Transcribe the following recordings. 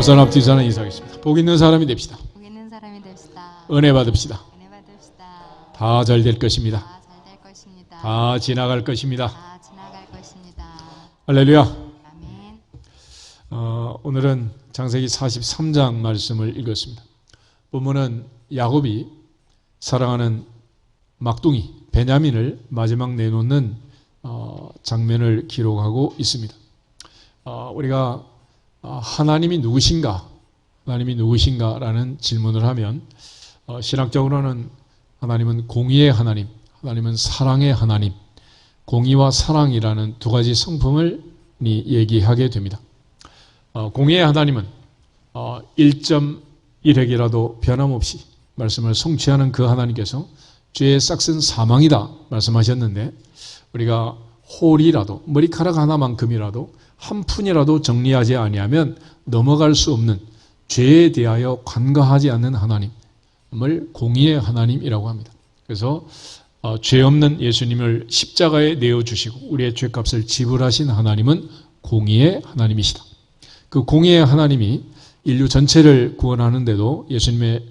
우선 앞 뒤사는 인사하겠습니다. 복 있는 사람이 됩시다. 복 있는 사람이 됩시다. 은혜 받읍시다. 은혜 받읍시다. 다 잘 될 것입니다. 다 잘 될 것입니다. 다 지나갈 것입니다. 다 지나갈 것입니다. 할렐루야. 아멘. 오늘은 창세기 43장 말씀을 읽었습니다. 본문은 야곱이 사랑하는 막둥이 베냐민을 마지막 내놓는 장면을 기록하고 있습니다. 우리가 하나님이 누구신가? 하나님이 누구신가라는 질문을 하면 신학적으로는 하나님은 공의의 하나님, 하나님은 사랑의 하나님, 공의와 사랑이라는 두 가지 성품을 얘기하게 됩니다. 공의의 하나님은 1.1획이라도 변함없이 말씀을 성취하는 그 하나님께서 죄의 싹은 사망이다 말씀하셨는데 우리가 홀이라도 머리카락 하나만큼이라도 한 푼이라도 정리하지 아니하면 넘어갈 수 없는 죄에 대하여 관가하지 않는 하나님을 공의의 하나님이라고 합니다. 그래서 죄 없는 예수님을 십자가에 내어주시고 우리의 죄값을 지불하신 하나님은 공의의 하나님이시다. 그 공의의 하나님이 인류 전체를 구원하는데도 예수님의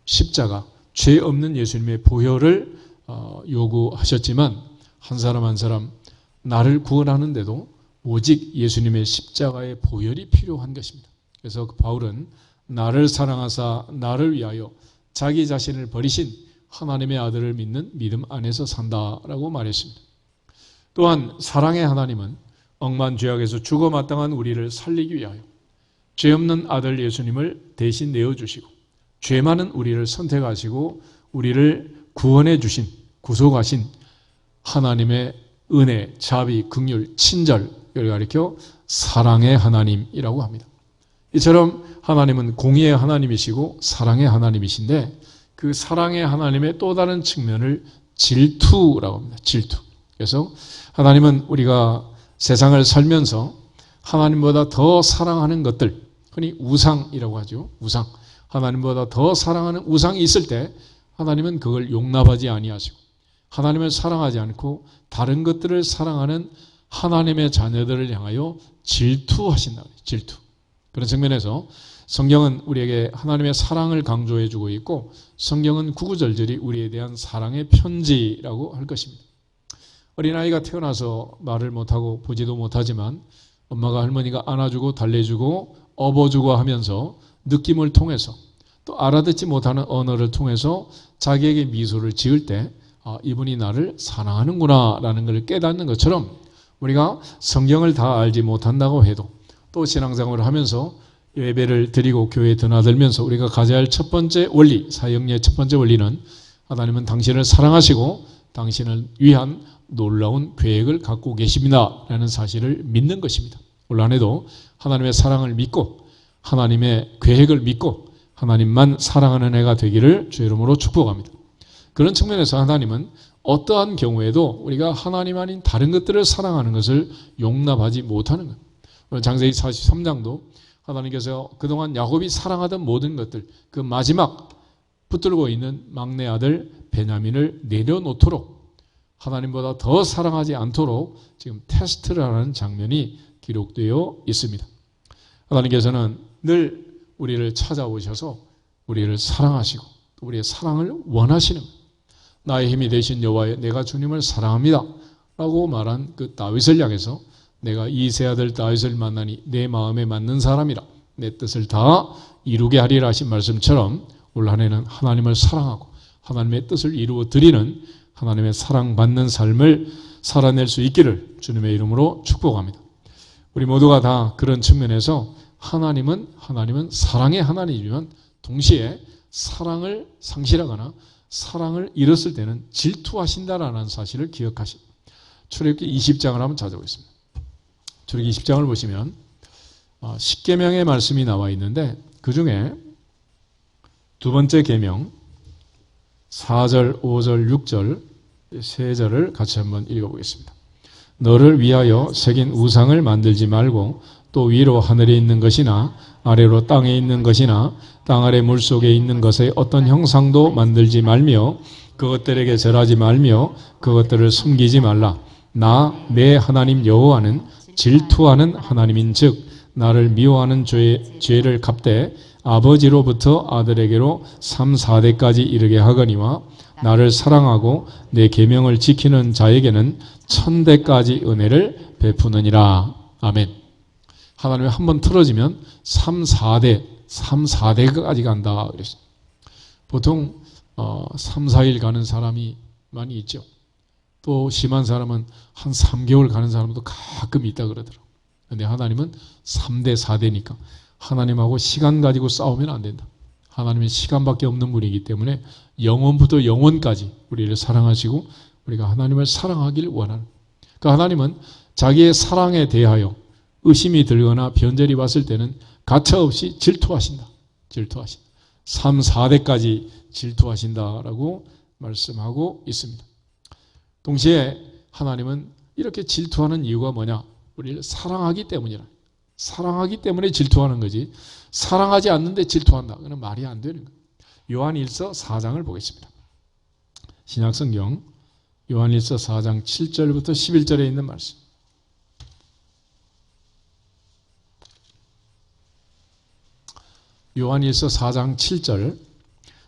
십자가, 죄 없는 예수님의 보혈을 요구하셨지만 한 사람 한 사람 나를 구원하는데도 오직 예수님의 십자가의 보혈이 필요한 것입니다. 그래서 바울은 나를 사랑하사 나를 위하여 자기 자신을 버리신 하나님의 아들을 믿는 믿음 안에서 산다라고 말했습니다. 또한 사랑의 하나님은 억만 죄악에서 죽어 마땅한 우리를 살리기 위하여 죄 없는 아들 예수님을 대신 내어주시고 죄 많은 우리를 선택하시고 우리를 구원해 주신 구속하신 하나님의 은혜, 자비, 긍휼, 친절을 가리켜 사랑의 하나님이라고 합니다. 이처럼 하나님은 공의의 하나님이시고 사랑의 하나님이신데 그 사랑의 하나님의 또 다른 측면을 질투라고 합니다. 질투. 그래서 하나님은 우리가 세상을 살면서 하나님보다 더 사랑하는 것들, 흔히 우상이라고 하죠. 우상. 하나님보다 더 사랑하는 우상이 있을 때 하나님은 그걸 용납하지 아니하시고 하나님을 사랑하지 않고 다른 것들을 사랑하는 하나님의 자녀들을 향하여 질투하신다. 질투. 그런 측면에서 성경은 우리에게 하나님의 사랑을 강조해 주고 있고 성경은 구구절절히 우리에 대한 사랑의 편지라고 할 것입니다. 어린아이가 태어나서 말을 못하고 보지도 못하지만 엄마가 할머니가 안아주고 달래주고 업어주고 하면서 느낌을 통해서 또 알아듣지 못하는 언어를 통해서 자기에게 미소를 지을 때 이분이 나를 사랑하는구나 라는 걸 깨닫는 것처럼 우리가 성경을 다 알지 못한다고 해도 또 신앙생활을 하면서 예배를 드리고 교회에 드나들면서 우리가 가져야 할 첫 번째 원리, 사역의 첫 번째 원리는 하나님은 당신을 사랑하시고 당신을 위한 놀라운 계획을 갖고 계십니다 라는 사실을 믿는 것입니다. 올 한해도 하나님의 사랑을 믿고 하나님의 계획을 믿고 하나님만 사랑하는 해가 되기를 주의 이름으로 축복합니다. 그런 측면에서 하나님은 어떠한 경우에도 우리가 하나님 아닌 다른 것들을 사랑하는 것을 용납하지 못하는 것. 창세기 43장도 하나님께서 그동안 야곱이 사랑하던 모든 것들 그 마지막 붙들고 있는 막내 아들 베냐민을 내려놓도록 하나님보다 더 사랑하지 않도록 지금 테스트를 하는 장면이 기록되어 있습니다. 하나님께서는 늘 우리를 찾아오셔서 우리를 사랑하시고 우리의 사랑을 원하시는 거예요. 나의 힘이 되신 여호와여 내가 주님을 사랑합니다 라고 말한 그 다윗을 향해서 내가 이 세 아들 다윗을 만나니 내 마음에 맞는 사람이라 내 뜻을 다 이루게 하리라 하신 말씀처럼 올 한해는 하나님을 사랑하고 하나님의 뜻을 이루어 드리는 하나님의 사랑받는 삶을 살아낼 수 있기를 주님의 이름으로 축복합니다. 우리 모두가 다 그런 측면에서 하나님은 사랑의 하나님이지만 동시에 사랑을 상실하거나 사랑을 잃었을 때는 질투하신다라는 사실을 기억하십니다. 출애굽기 20장을 한번 찾아보겠습니다. 출애굽기 20장을 보시면 십계명의 말씀이 나와 있는데 그 중에 두 번째 계명 4절, 5절, 6절 세 절을 같이 한번 읽어보겠습니다. 너를 위하여 새긴 우상을 만들지 말고 또 위로 하늘에 있는 것이나 아래로 땅에 있는 것이나 땅 아래 물속에 있는 것의 어떤 형상도 만들지 말며 그것들에게 절하지 말며 그것들을 숨기지 말라. 나 내 하나님 여호와는 질투하는 하나님인 즉 나를 미워하는 죄를 갚되 아버지로부터 아들에게로 3, 4대까지 이르게 하거니와 나를 사랑하고 내 계명을 지키는 자에게는 1000대까지 은혜를 베푸느니라. 아멘. 하나님이 한번 틀어지면 3, 4대까지 간다 그랬어요. 보통 3, 4일 가는 사람이 많이 있죠. 또 심한 사람은 한 3개월 가는 사람도 가끔 있다 그러더라고요. 그런데 하나님은 3대, 4대니까 하나님하고 시간 가지고 싸우면 안 된다. 하나님은 시간밖에 없는 분이기 때문에 영원부터 영원까지 우리를 사랑하시고 우리가 하나님을 사랑하길 원하는. 그러니까 하나님은 자기의 사랑에 대하여 의심이 들거나 변절이 왔을 때는 가차없이 질투하신다. 3, 4대까지 질투하신다라고 말씀하고 있습니다. 동시에 하나님은 이렇게 질투하는 이유가 뭐냐? 우리를 사랑하기 때문이라. 사랑하기 때문에 질투하는 거지. 사랑하지 않는데 질투한다. 그건 말이 안 되는 거예요. 요한일서 4장을 보겠습니다. 신약성경 요한일서 4장 7절부터 11절에 있는 말씀. 요한일서 4장 7절.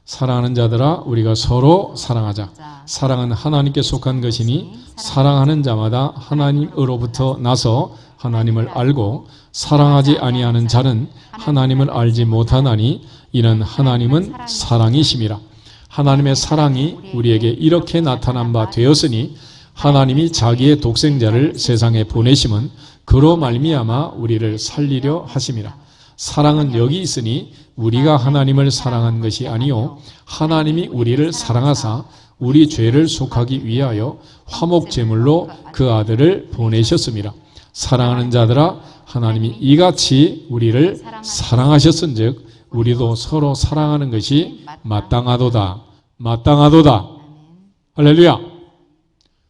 사랑하는 자들아 우리가 서로 사랑하자. 사랑은 하나님께 속한 것이니 사랑하는 자마다 하나님으로부터 나서 하나님을 알고 사랑하지 아니하는 자는 하나님을 알지 못하나니 이는 하나님은 사랑이심이라. 하나님의 사랑이 우리에게 이렇게 나타난 바 되었으니 하나님이 자기의 독생자를 세상에 보내심은 그로 말미암아 우리를 살리려 하심이라. 사랑은 여기 있으니 우리가 하나님을 사랑한 것이 아니요 하나님이 우리를 사랑하사 우리 죄를 속하기 위하여 화목제물로 그 아들을 보내셨습니다. 사랑하는 자들아 하나님이 이같이 우리를 사랑하셨은즉 우리도 서로 사랑하는 것이 마땅하도다. 할렐루야.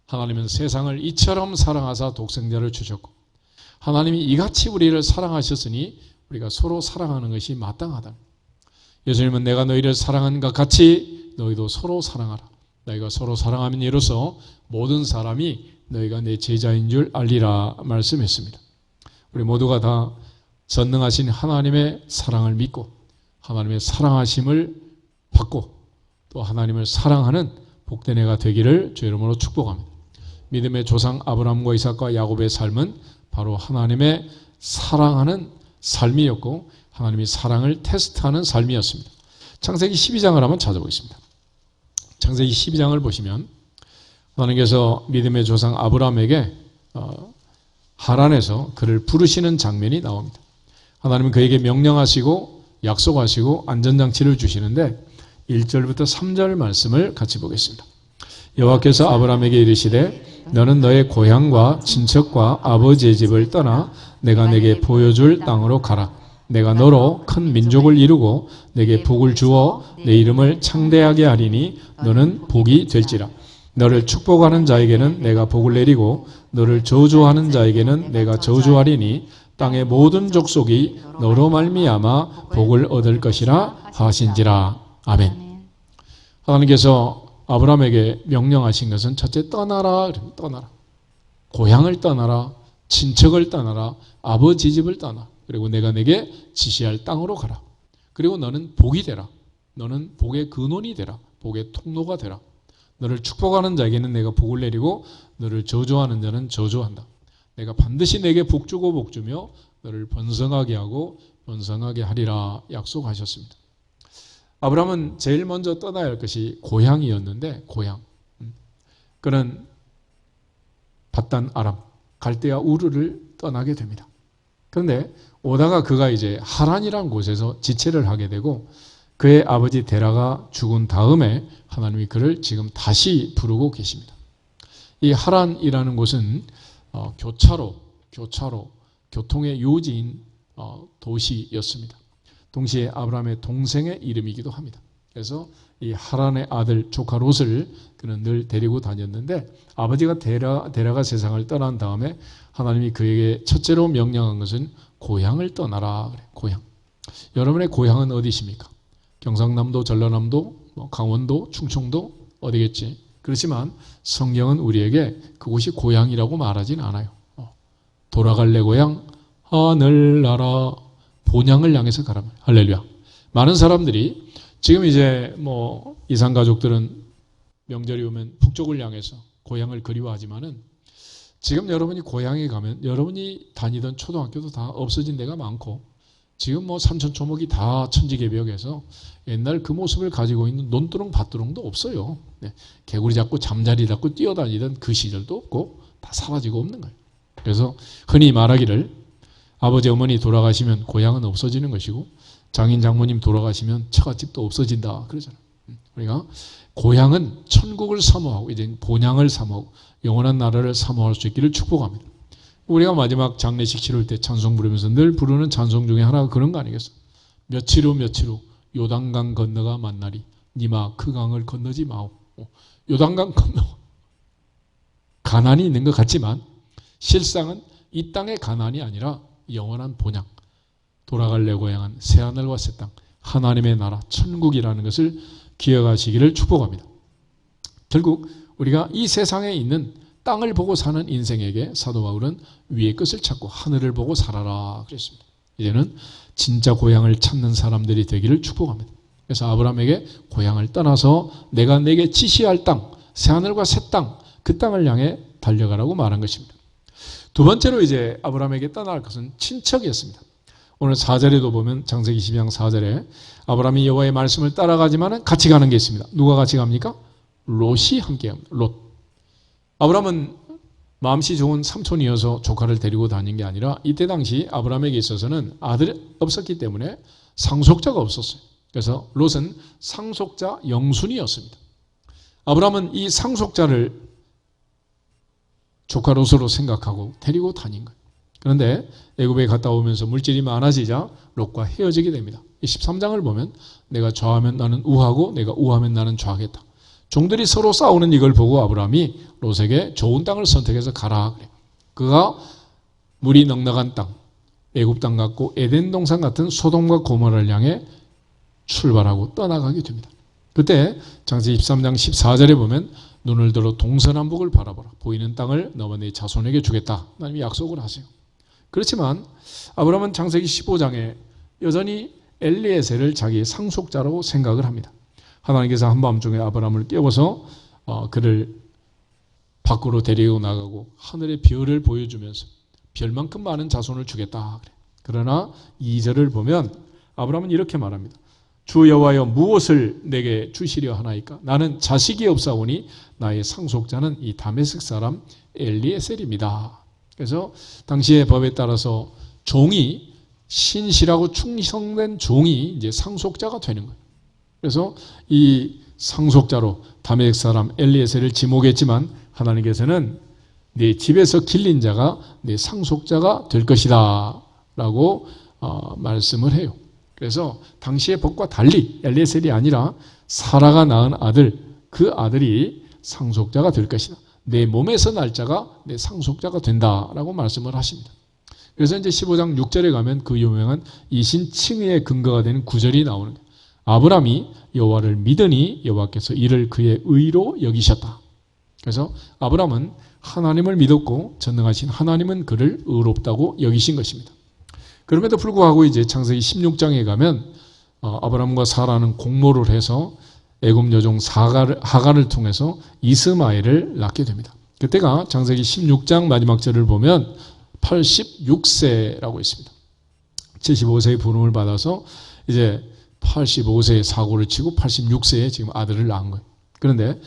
하나님은 세상을 이처럼 사랑하사 독생자를 주셨고 하나님이 이같이 우리를 사랑하셨으니 우리가 서로 사랑하는 것이 마땅하다. 예수님은 내가 너희를 사랑한 것 같이 너희도 서로 사랑하라. 너희가 서로 사랑하면 이로써 모든 사람이 너희가 내 제자인 줄 알리라 말씀했습니다. 우리 모두가 다 전능하신 하나님의 사랑을 믿고 하나님의 사랑하심을 받고 또 하나님을 사랑하는 복된 해가 되기를 주의 이름으로 축복합니다. 믿음의 조상 아브라함과 이삭과 야곱의 삶은 바로 하나님의 사랑하는 삶이었고 하나님이 사랑을 테스트하는 삶이었습니다. 창세기 12장을 한번 찾아보겠습니다. 창세기 12장을 보시면 하나님께서 믿음의 조상 아브라함에게 하란에서 그를 부르시는 장면이 나옵니다. 하나님은 그에게 명령하시고 약속하시고 안전장치를 주시는데 1절부터 3절 말씀을 같이 보겠습니다. 여호와께서 아브라함에게 이르시되 너는 너의 고향과 친척과 아버지의 집을 떠나 내가 내게 보여줄 땅으로 가라. 내가 너로 큰 민족을 이루고 내게 복을 주어 내 이름을 창대하게 하리니 너는 복이 될지라. 너를 축복하는 자에게는 내가 복을 내리고 너를 저주하는 자에게는 내가 저주하리니 땅의 모든 족속이 너로 말미암아 복을 얻을 것이라 하신지라. 아멘. 하나님께서 아브라함에게 명령하신 것은 첫째 떠나라. 고향을 떠나라. 친척을 떠나라. 아버지 집을 떠나. 그리고 내가 내게 지시할 땅으로 가라. 그리고 너는 복이 되라. 너는 복의 근원이 되라. 복의 통로가 되라. 너를 축복하는 자에게는 내가 복을 내리고 너를 저주하는 자는 저주한다. 내가 반드시 내게 복 주고 복 주며 너를 번성하게 하고 번성하게 하리라 약속하셨습니다. 아브라함은 제일 먼저 떠나야 할 것이 고향이었는데 고향. 그는 밧단 아람, 갈대아 우르를 떠나게 됩니다. 그런데 오다가 그가 이제 하란이라는 곳에서 지체를 하게 되고 그의 아버지 데라가 죽은 다음에 하나님이 그를 지금 다시 부르고 계십니다. 이 하란이라는 곳은 교통의 요지인 도시였습니다. 동시에 아브라함의 동생의 이름이기도 합니다. 그래서 이 하란의 아들 조카 롯을 그는 늘 데리고 다녔는데 아버지가 데라가 세상을 떠난 다음에 하나님이 그에게 첫째로 명령한 것은 고향을 떠나라. 그래, 고향. 여러분의 고향은 어디십니까? 경상남도, 전라남도, 강원도, 충청도 어디겠지? 그렇지만 성경은 우리에게 그곳이 고향이라고 말하진 않아요. 돌아갈 내 고향, 하늘나라 본향을 향해서 가라. 할렐루야. 많은 사람들이 지금 이제 뭐 이산 가족들은 명절이 오면 북쪽을 향해서 고향을 그리워하지만은 지금 여러분이 고향에 가면 여러분이 다니던 초등학교도 다 없어진 데가 많고 지금 뭐 산천초목이 다 천지개벽해서 옛날 그 모습을 가지고 있는 논두렁 밭두렁도 없어요. 네. 개구리 잡고 잠자리 잡고 뛰어다니던 그 시절도 없고 다 사라지고 없는 거예요. 그래서 흔히 말하기를 아버지 어머니 돌아가시면 고향은 없어지는 것이고 장인 장모님 돌아가시면 처갓집도 없어진다 그러잖아요. 우리가 고향은 천국을 사모하고 이제 본향을 사모하고 영원한 나라를 사모할 수 있기를 축복합니다. 우리가 마지막 장례식 치를 때 찬송 부르면서 늘 부르는 찬송 중에 하나가 그런 거 아니겠어? 며칠 후 요단강 건너가 만나리 니마 그 강을 건너지 마오. 요단강 건너 가난이 있는 것 같지만 실상은 이 땅의 가난이 아니라 영원한 본향 돌아갈 내 고향은 새하늘과 새 땅 하나님의 나라 천국이라는 것을 기억하시기를 축복합니다. 결국 우리가 이 세상에 있는 땅을 보고 사는 인생에게 사도 바울은 위의 것을 찾고 하늘을 보고 살아라 그랬습니다. 이제는 진짜 고향을 찾는 사람들이 되기를 축복합니다. 그래서 아브라함에게 고향을 떠나서 내가 내게 지시할 땅 새하늘과 새 땅 그 땅을 향해 달려가라고 말한 것입니다. 두 번째로 이제 아브라함에게 떠날 것은 친척이었습니다. 오늘 4절에도 보면 창세기 12장 4절에 아브라함이 여호와의 말씀을 따라가지만 같이 가는 게 있습니다. 누가 같이 갑니까? 롯이 함께 합니다. 롯. 아브라함은 마음씨 좋은 삼촌이어서 조카를 데리고 다닌 게 아니라 이때 당시 아브라함에게 있어서는 아들이 없었기 때문에 상속자가 없었어요. 그래서 롯은 상속자 영순이었습니다. 아브라함은 이 상속자를 조카 롯으로 생각하고 데리고 다닌 거예요. 그런데 애굽에 갔다 오면서 물질이 많아지자 롯과 헤어지게 됩니다. 13장을 보면 내가 좌하면 나는 우하고 내가 우하면 나는 좌하겠다. 종들이 서로 싸우는 이걸 보고 아브라함이 롯에게 좋은 땅을 선택해서 가라 그래요. 그가 물이 넉넉한 땅, 애굽 땅 같고 에덴 동산 같은 소돔과 고모라를 향해 출발하고 떠나가게 됩니다. 그때 창세기 13장 14절에 보면 눈을 들어 동서남북을 바라보라. 보이는 땅을 너와 네 자손에게 주겠다. 하나님이 약속을 하세요. 그렇지만 아브라함은 창세기 15장에 여전히 엘리에셀을 자기의 상속자라고 생각을 합니다. 하나님께서 한밤중에 아브라함을 깨워서 그를 밖으로 데리고 나가고 하늘의 별을 보여주면서 별만큼 많은 자손을 주겠다. 그러나 2절을 보면 아브라함은 이렇게 말합니다. 주 여호와여 무엇을 내게 주시려 하나이까? 나는 자식이 없사오니 나의 상속자는 이 다메섹 사람 엘리에셀입니다. 그래서 당시의 법에 따라서 종이 신실하고 충성된 종이 이제 상속자가 되는 거예요. 그래서 이 상속자로 다메섹 사람 엘리에셀을 지목했지만 하나님께서는 네 집에서 길린 자가 네 상속자가 될 것이다 라고 말씀을 해요. 그래서 당시의 법과 달리 엘리에셀이 아니라 사라가 낳은 아들, 그 아들이 상속자가 될 것이다. 내 몸에서 날 자가 내 상속자가 된다라고 말씀을 하십니다. 그래서 이제 15장 6절에 가면 그 유명한 이신칭의의 근거가 되는 구절이 나오는 거예요. 아브라함이 여호와를 믿으니 여호와께서 이를 그의 의로 여기셨다. 그래서 아브라함은 하나님을 믿었고 전능하신 하나님은 그를 의롭다고 여기신 것입니다. 그럼에도 불구하고 이제 창세기 16장에 가면 아브라함과 사라는 공모를 해서 애굽 여종 하갈을 통해서 이스마엘을 낳게 됩니다. 그때가 창세기 16장 마지막 절을 보면 86세라고 있습니다. 75세의 부름을 받아서 이제 85세에 사고를 치고 86세에 지금 아들을 낳은 거예요. 그런데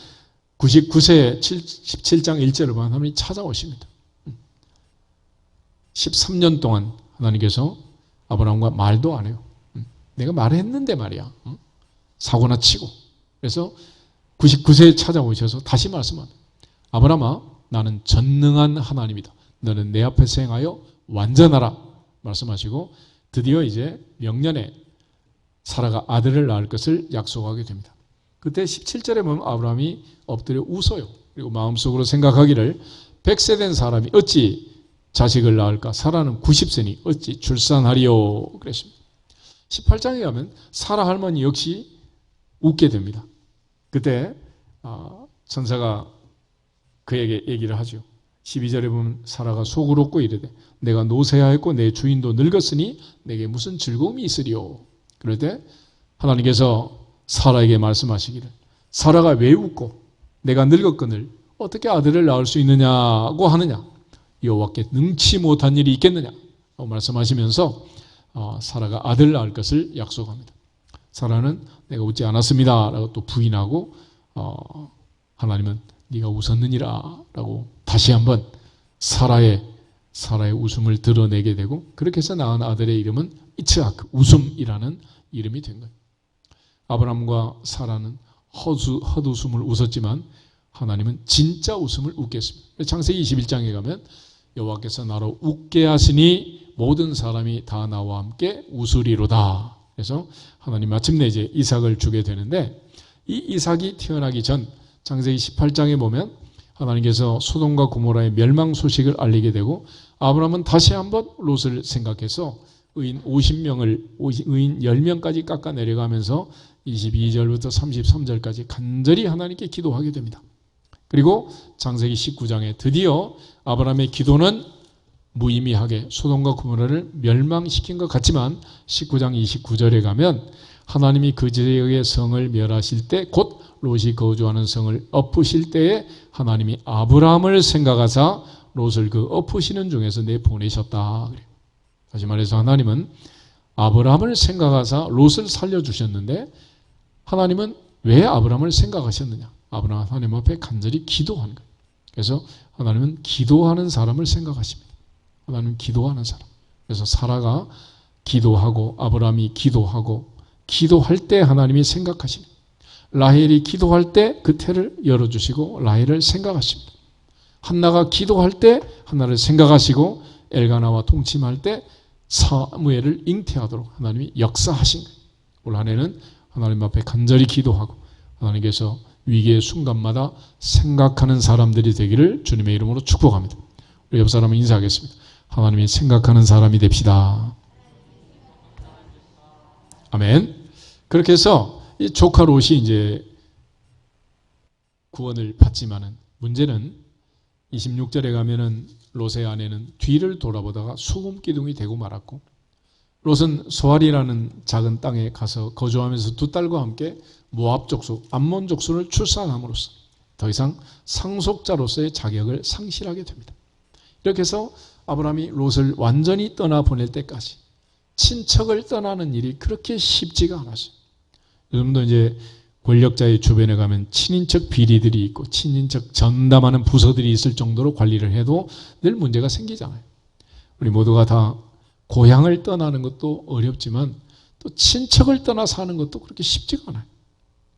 99세에 17장 1절을 보면 하나님이 찾아오십니다. 13년 동안 하나님께서 아브라함과 말도 안 해요. 내가 말했는데 말이야. 사고나 치고. 그래서 99세에 찾아오셔서 다시 말씀합니다. 아브라함아, 나는 전능한 하나님이다. 너는 내 앞에서 행하여 완전하라. 말씀하시고 드디어 이제 명년에 사라가 아들을 낳을 것을 약속하게 됩니다. 그때 17절에 보면 아브라함이 엎드려 웃어요. 그리고 마음속으로 생각하기를 100세 된 사람이 어찌 자식을 낳을까? 사라는 90세니 어찌 출산하리요? 그랬습니다. 18장에 가면 사라 할머니 역시 웃게 됩니다. 그때 천사가 그에게 얘기를 하죠. 12절에 보면 사라가 속으로 웃고 이르되 내가 노쇠하였고 내 주인도 늙었으니 내게 무슨 즐거움이 있으리요. 그럴 때 하나님께서 사라에게 말씀하시기를 사라가 왜 웃고 내가 늙었거늘 어떻게 아들을 낳을 수 있느냐고 하느냐. 여호와께 능치 못한 일이 있겠느냐 말씀하시면서 사라가 아들을 낳을 것을 약속합니다. 사라는 내가 웃지 않았습니다 라고 또 부인하고 하나님은 네가 웃었느니라 라고 다시 한번 사라의 웃음을 드러내게 되고 그렇게 해서 낳은 아들의 이름은 이츠학, 웃음이라는 이름이 된 거예요. 아브라함과 사라는 헛웃음을 웃었지만 하나님은 진짜 웃음을 웃겠습니다. 창세기 21장에 가면 여호와께서 나로 웃게 하시니 모든 사람이 다 나와 함께 웃으리로다. 그래서 하나님 마침내 이제 이삭을 주게 되는데 이 이삭이 태어나기 전 창세기 18장에 보면 하나님께서 소돔과 고모라의 멸망 소식을 알리게 되고 아브라함은 다시 한번 롯을 생각해서 의인 10명까지 깎아 내려가면서 22절부터 33절까지 간절히 하나님께 기도하게 됩니다. 그리고 창세기 19장에 드디어 아브라함의 기도는 무의미하게 소돔과 고모라를 멸망시킨 것 같지만 19장 29절에 가면 하나님이 그 지역의 성을 멸하실 때 곧 롯이 거주하는 성을 엎으실 때에 하나님이 아브라함을 생각하사 롯을 그 엎으시는 중에서 내보내셨다. 다시 말해서 하나님은 아브라함을 생각하사 롯을 살려주셨는데 하나님은 왜 아브라함을 생각하셨느냐. 아브라함 하나님 앞에 간절히 기도한 거예요. 그래서 하나님은 기도하는 사람을 생각하십니다. 하나님은 기도하는 사람. 그래서 사라가 기도하고 아브라함이 기도하고 기도할 때 하나님이 생각하십니다. 라헬이 기도할 때 그 태를 열어주시고 라헬을 생각하십니다. 한나가 기도할 때 한나를 생각하시고 엘가나와 통침할 때 사무엘을 잉태하도록 하나님이 역사하신 거예요. 올 한 해는 하나님 앞에 간절히 기도하고 하나님께서 위기의 순간마다 생각하는 사람들이 되기를 주님의 이름으로 축복합니다. 우리 옆 사람은 인사하겠습니다. 하나님이 생각하는 사람이 됩시다. 아멘. 그렇게 해서 이 조카 롯이 이제 구원을 받지만은 문제는 26절에 가면은 롯의 아내는 뒤를 돌아보다가 소금 기둥이 되고 말았고 롯은 소알이라는 작은 땅에 가서 거주하면서 두 딸과 함께 모압 족속, 암몬 족속을 출산함으로써 더 이상 상속자로서의 자격을 상실하게 됩니다. 이렇게 해서 아브라함이 롯을 완전히 떠나보낼 때까지 친척을 떠나는 일이 그렇게 쉽지가 않았어요. 요즘도 이제 권력자의 주변에 가면 친인척 비리들이 있고 친인척 전담하는 부서들이 있을 정도로 관리를 해도 늘 문제가 생기잖아요. 우리 모두가 다 고향을 떠나는 것도 어렵지만 또 친척을 떠나 사는 것도 그렇게 쉽지가 않아요.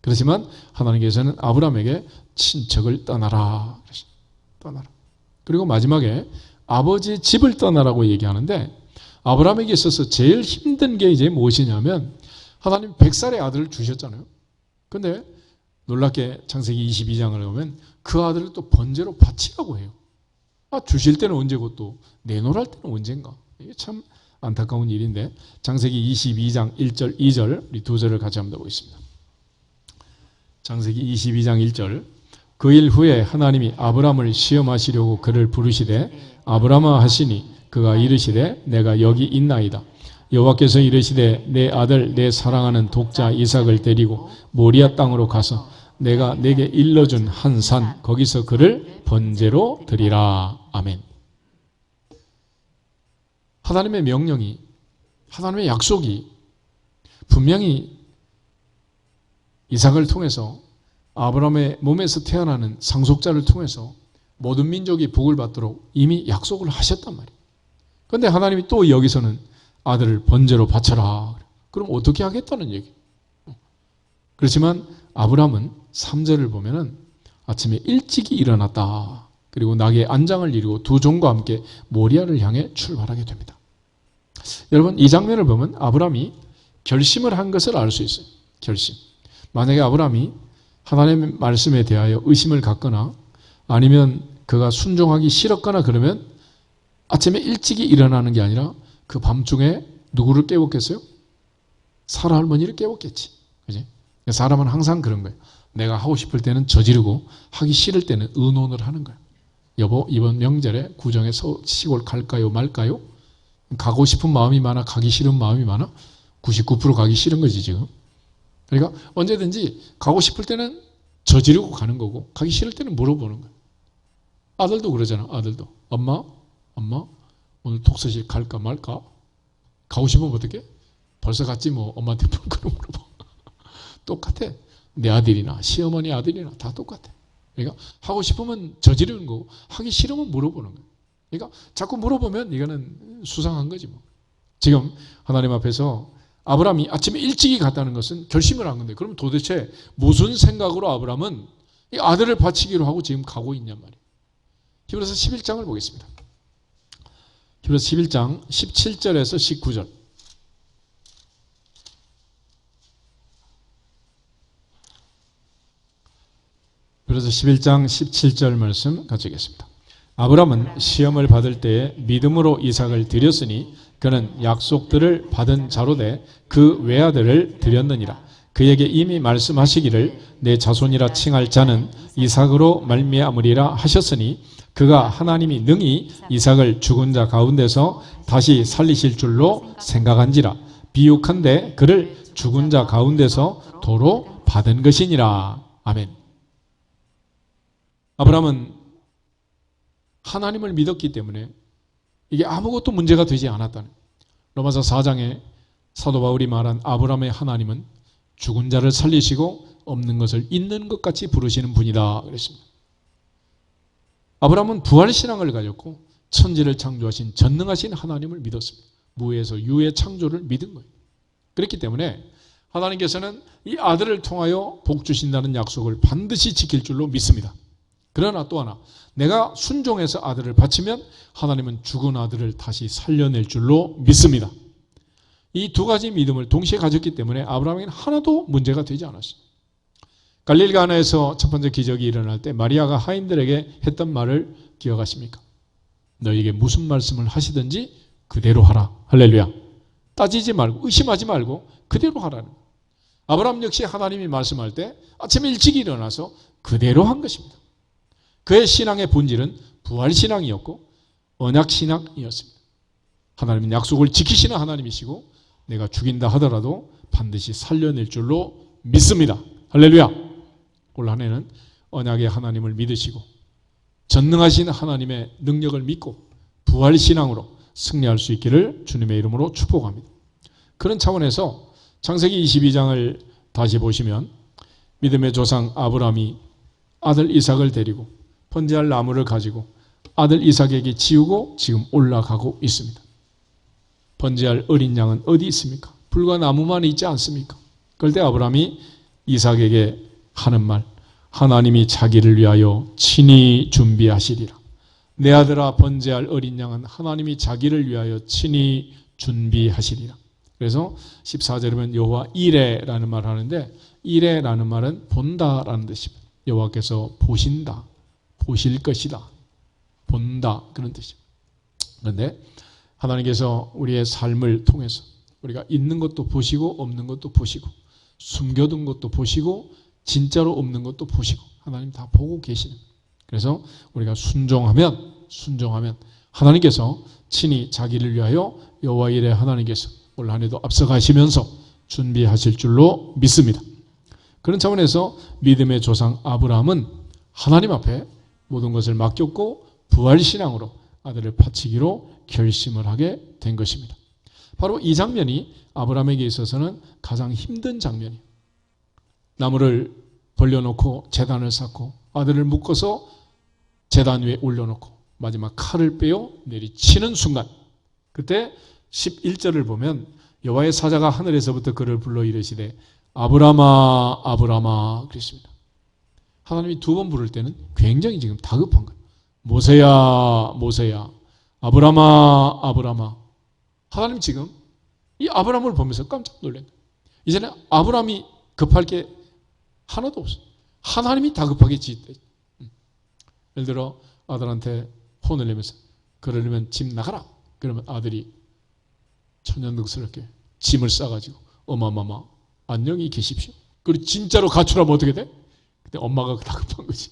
그렇지만 하나님께서는 아브라함에게 친척을 떠나라. 떠나라. 그리고 마지막에 아버지 집을 떠나라고 얘기하는데 아브라함에게 있어서 제일 힘든 게 이제 무엇이냐면 하나님 100살의 아들을 주셨잖아요. 근데 놀랍게 창세기 22장을 보면 그 아들을 또 번제로 바치라고 해요. 주실 때는 언제고 또 내놓을 때는 언젠가. 이게 참 안타까운 일인데 창세기 22장 1절 2절 우리 두 절을 같이 한번 보겠습니다. 창세기 22장 1절 그 일 후에 하나님이 아브라함을 시험하시려고 그를 부르시되 아브라함아 하시니 그가 이르시되 내가 여기 있나이다. 여호와께서 이르시되 내 아들 내 사랑하는 독자 이삭을 데리고 모리아 땅으로 가서 내가 내게 일러준 한 산 거기서 그를 번제로 드리라. 아멘. 하나님의 명령이 하나님의 약속이 분명히 이삭을 통해서 아브라함의 몸에서 태어나는 상속자를 통해서 모든 민족이 복을 받도록 이미 약속을 하셨단 말이에요. 그런데 하나님이 또 여기서는 아들을 번제로 바쳐라. 그럼 어떻게 하겠다는 얘기. 그렇지만 아브라함은 3절을 보면은 아침에 일찍이 일어났다. 그리고 낙의 안장을 이루고 두 종과 함께 모리아를 향해 출발하게 됩니다. 여러분 이 장면을 보면 아브라함이 결심을 한 것을 알 수 있어요. 결심. 만약에 아브라함이 하나님의 말씀에 대하여 의심을 갖거나 아니면 그가 순종하기 싫었거나 그러면 아침에 일찍이 일어나는 게 아니라 그 밤중에 누구를 깨웠겠어요? 사라 할머니를 깨웠겠지. 그지? 사람은 항상 그런 거예요. 내가 하고 싶을 때는 저지르고 하기 싫을 때는 의논을 하는 거예요. 여보 이번 명절에 구정에서 시골 갈까요 말까요? 가고 싶은 마음이 많아 가기 싫은 마음이 많아? 99% 가기 싫은 거지 지금. 그러니까 언제든지 가고 싶을 때는 저지르고 가는 거고 가기 싫을 때는 물어보는 거야. 아들도 그러잖아. 아들도 엄마 오늘 독서실 갈까 말까? 가고 싶으면 어떻게? 벌써 갔지 뭐. 엄마한테 물어봐. 똑같아. 내 아들이나 시어머니 아들이나 다 똑같아. 그러니까 하고 싶으면 저지르는 거고 하기 싫으면 물어보는 거야. 그러니까 자꾸 물어보면 이거는 수상한 거지 뭐. 지금 하나님 앞에서 아브라함이 아침에 일찍이 갔다는 것은 결심을 한 건데 그럼 도대체 무슨 생각으로 아브라함은 이 아들을 바치기로 하고 지금 가고 있냔 말이에요. 히브리서 11장을 보겠습니다. 히브리서 11장 17절에서 19절. 히브리서 11장 17절 말씀 같이 읽겠습니다. 아브라함은 시험을 받을 때에 믿음으로 이삭을 드렸으니 그는 약속들을 받은 자로 돼 그 외아들을 드렸느니라. 그에게 이미 말씀하시기를 내 자손이라 칭할 자는 이삭으로 말미암으리라 하셨으니 그가 하나님이 능히 이삭을 죽은 자 가운데서 다시 살리실 줄로 생각한지라. 비유컨대 그를 죽은 자 가운데서 도로 받은 것이니라. 아멘. 아브라함은 하나님을 믿었기 때문에 이게 아무것도 문제가 되지 않았다는. 로마서 4장에 사도 바울이 말한 아브라함의 하나님은 죽은 자를 살리시고 없는 것을 있는 것 같이 부르시는 분이다 그랬습니다. 아브라함은 부활신앙을 가졌고 천지를 창조하신 전능하신 하나님을 믿었습니다. 무에서 유의 창조를 믿은 거예요. 그렇기 때문에 하나님께서는 이 아들을 통하여 복 주신다는 약속을 반드시 지킬 줄로 믿습니다. 그러나 또 하나, 내가 순종해서 아들을 바치면 하나님은 죽은 아들을 다시 살려낼 줄로 믿습니다. 이 두 가지 믿음을 동시에 가졌기 때문에 아브라함에게는 하나도 문제가 되지 않았어요. 갈릴리 가나에서 첫 번째 기적이 일어날 때 마리아가 하인들에게 했던 말을 기억하십니까? 너에게 무슨 말씀을 하시든지 그대로 하라. 할렐루야. 따지지 말고 의심하지 말고 그대로 하라는 거예요. 아브라함 역시 하나님이 말씀할 때 아침에 일찍 일어나서 그대로 한 것입니다. 그의 신앙의 본질은 부활신앙이었고 언약신앙이었습니다. 하나님은 약속을 지키시는 하나님이시고 내가 죽인다 하더라도 반드시 살려낼 줄로 믿습니다. 할렐루야. 올 한 해는 언약의 하나님을 믿으시고 전능하신 하나님의 능력을 믿고 부활신앙으로 승리할 수 있기를 주님의 이름으로 축복합니다. 그런 차원에서 창세기 22장을 다시 보시면 믿음의 조상 아브라함이 아들 이삭을 데리고 번제할 나무를 가지고 아들 이삭에게 지우고 지금 올라가고 있습니다. 번제할 어린 양은 어디 있습니까? 불과 나무만 있지 않습니까? 그럴 때 아브라함이 이삭에게 하는 말, 하나님이 자기를 위하여 친히 준비하시리라. 내 아들아 번제할 어린 양은 하나님이 자기를 위하여 친히 준비하시리라. 그래서 14절에 보면 여호와 이레라는 말을 하는데 이레라는 말은 본다라는 뜻입니다. 여호와께서 보신다, 보실 것이다, 본다 그런 뜻입니다. 그런데 하나님께서 우리의 삶을 통해서 우리가 있는 것도 보시고 없는 것도 보시고 숨겨둔 것도 보시고 진짜로 없는 것도 보시고 하나님 다 보고 계시는. 그래서 우리가 순종하면 하나님께서 친히 자기를 위하여 여호와 이레 하나님께서 올 한 해도 앞서가시면서 준비하실 줄로 믿습니다. 그런 차원에서 믿음의 조상 아브라함은 하나님 앞에 모든 것을 맡겼고 부활신앙으로 아들을 바치기로 결심을 하게 된 것입니다. 바로 이 장면이 아브라함에게 있어서는 가장 힘든 장면이에요. 나무를 벌려놓고 제단을 쌓고 아들을 묶어서 제단 위에 올려놓고 마지막 칼을 빼어 내리치는 순간, 그때 11절을 보면 여호와의 사자가 하늘에서부터 그를 불러 이르시되 아브라함아 아브라함아 그랬습니다. 하나님이 두 번 부를 때는 굉장히 지금 다급한 거예요. 모세야 모세야 아브라함아 아브라함아. 하나님 지금 이 아브라함을 보면서 깜짝 놀란 거예요. 이제는 아브라함이 급할 게 하나도 없어요. 하나님이 다급하게 지었대. 예를 들어 아들한테 혼을 내면서 그러려면 집 나가라. 그러면 아들이 천연덕스럽게 짐을 싸가지고 어마마마 안녕히 계십시오. 그리고 진짜로 가출하면 어떻게 돼? 근데 엄마가 다급한 거지.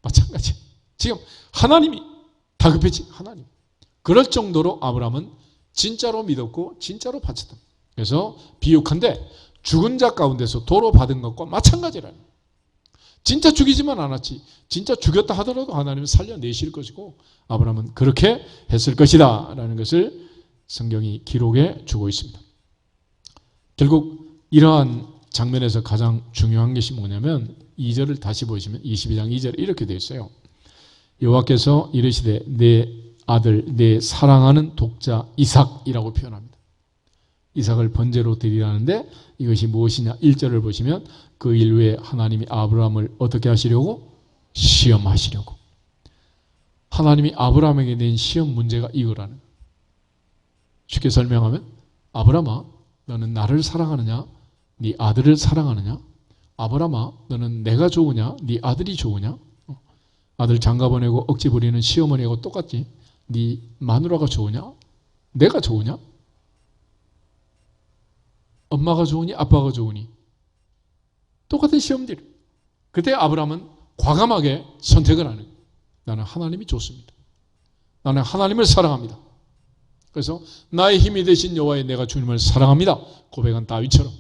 맞아. 마찬가지야. 지금 하나님이 다급해지. 하나님. 그럴 정도로 아브라함은 진짜로 믿었고 진짜로 바쳤다. 그래서 비유컨대 죽은 자 가운데서 도로 받은 것과 마찬가지라는 거예요. 진짜 죽이지만 않았지. 진짜 죽였다 하더라도 하나님은 살려내실 것이고 아브라함은 그렇게 했을 것이다 라는 것을 성경이 기록해 주고 있습니다. 결국 이러한 장면에서 가장 중요한 것이 뭐냐면 2절을 다시 보시면 22장 2절에 이렇게 되어 있어요. 여호와께서 이르시되 내 아들 내 사랑하는 독자 이삭이라고 표현합니다. 이삭을 번제로 드리라는데 이것이 무엇이냐 1절을 보시면 그 일 후에 하나님이 아브라함을 어떻게 하시려고? 시험하시려고. 하나님이 아브라함에게 낸 시험 문제가 이거라는 거예요. 쉽게 설명하면 아브라함아 너는 나를 사랑하느냐 네 아들을 사랑하느냐 아브라함아 너는 내가 좋으냐 네 아들이 좋으냐 아들 장가 보내고 억지 부리는 시어머니하고 똑같지 네 마누라가 좋으냐 내가 좋으냐 엄마가 좋으니 아빠가 좋으니 똑같은 시험들. 그때 아브라함은 과감하게 선택을 하는 거예요. 나는 하나님이 좋습니다. 나는 하나님을 사랑합니다. 그래서 나의 힘이 되신 여호와의 내가 주님을 사랑합니다. 고백한 다윗처럼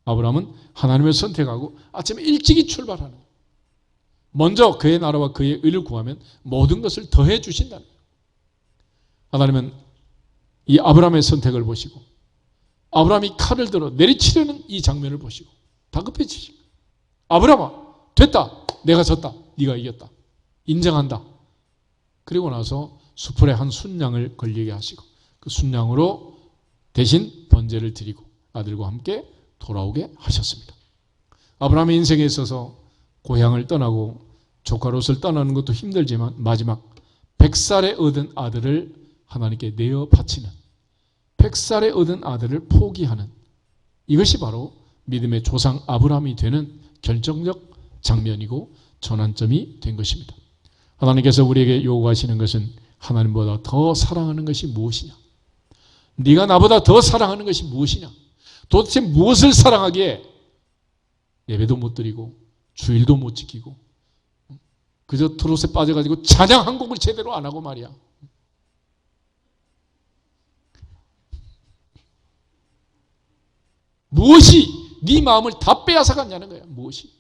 아브라함은 하나님을 선택하고 아침에 일찍이 출발하는 거예요. 먼저 그의 나라와 그의 의를 구하면 모든 것을 더해 주신다는 거예요. 하나님은 이 아브라함의 선택을 보시고 아브라함이 칼을 들어 내리치려는 이 장면을 보시고 다급해지죠. 아브라함아 됐다. 내가 졌다. 네가 이겼다. 인정한다. 그리고 나서 수풀에 한 순양을 걸리게 하시고 그 순양으로 대신 번제를 드리고 아들과 함께 돌아오게 하셨습니다. 아브라함의 인생에 있어서 고향을 떠나고 조카롯을 떠나는 것도 힘들지만 마지막 100살에 얻은 아들을 하나님께 내어 바치는 100살에 얻은 아들을 포기하는 이것이 바로 믿음의 조상 아브라함이 되는 결정적 장면이고 전환점이 된 것입니다. 하나님께서 우리에게 요구하시는 것은 하나님보다 더 사랑하는 것이 무엇이냐? 네가 나보다 더 사랑하는 것이 무엇이냐? 도대체 무엇을 사랑하기에 예배도 못 드리고 주일도 못 지키고 그저 트롯에 빠져가지고 찬양 한 곡을 제대로 안 하고 말이야. 무엇이 네 마음을 다 빼앗아갔냐는 거야. 무엇이?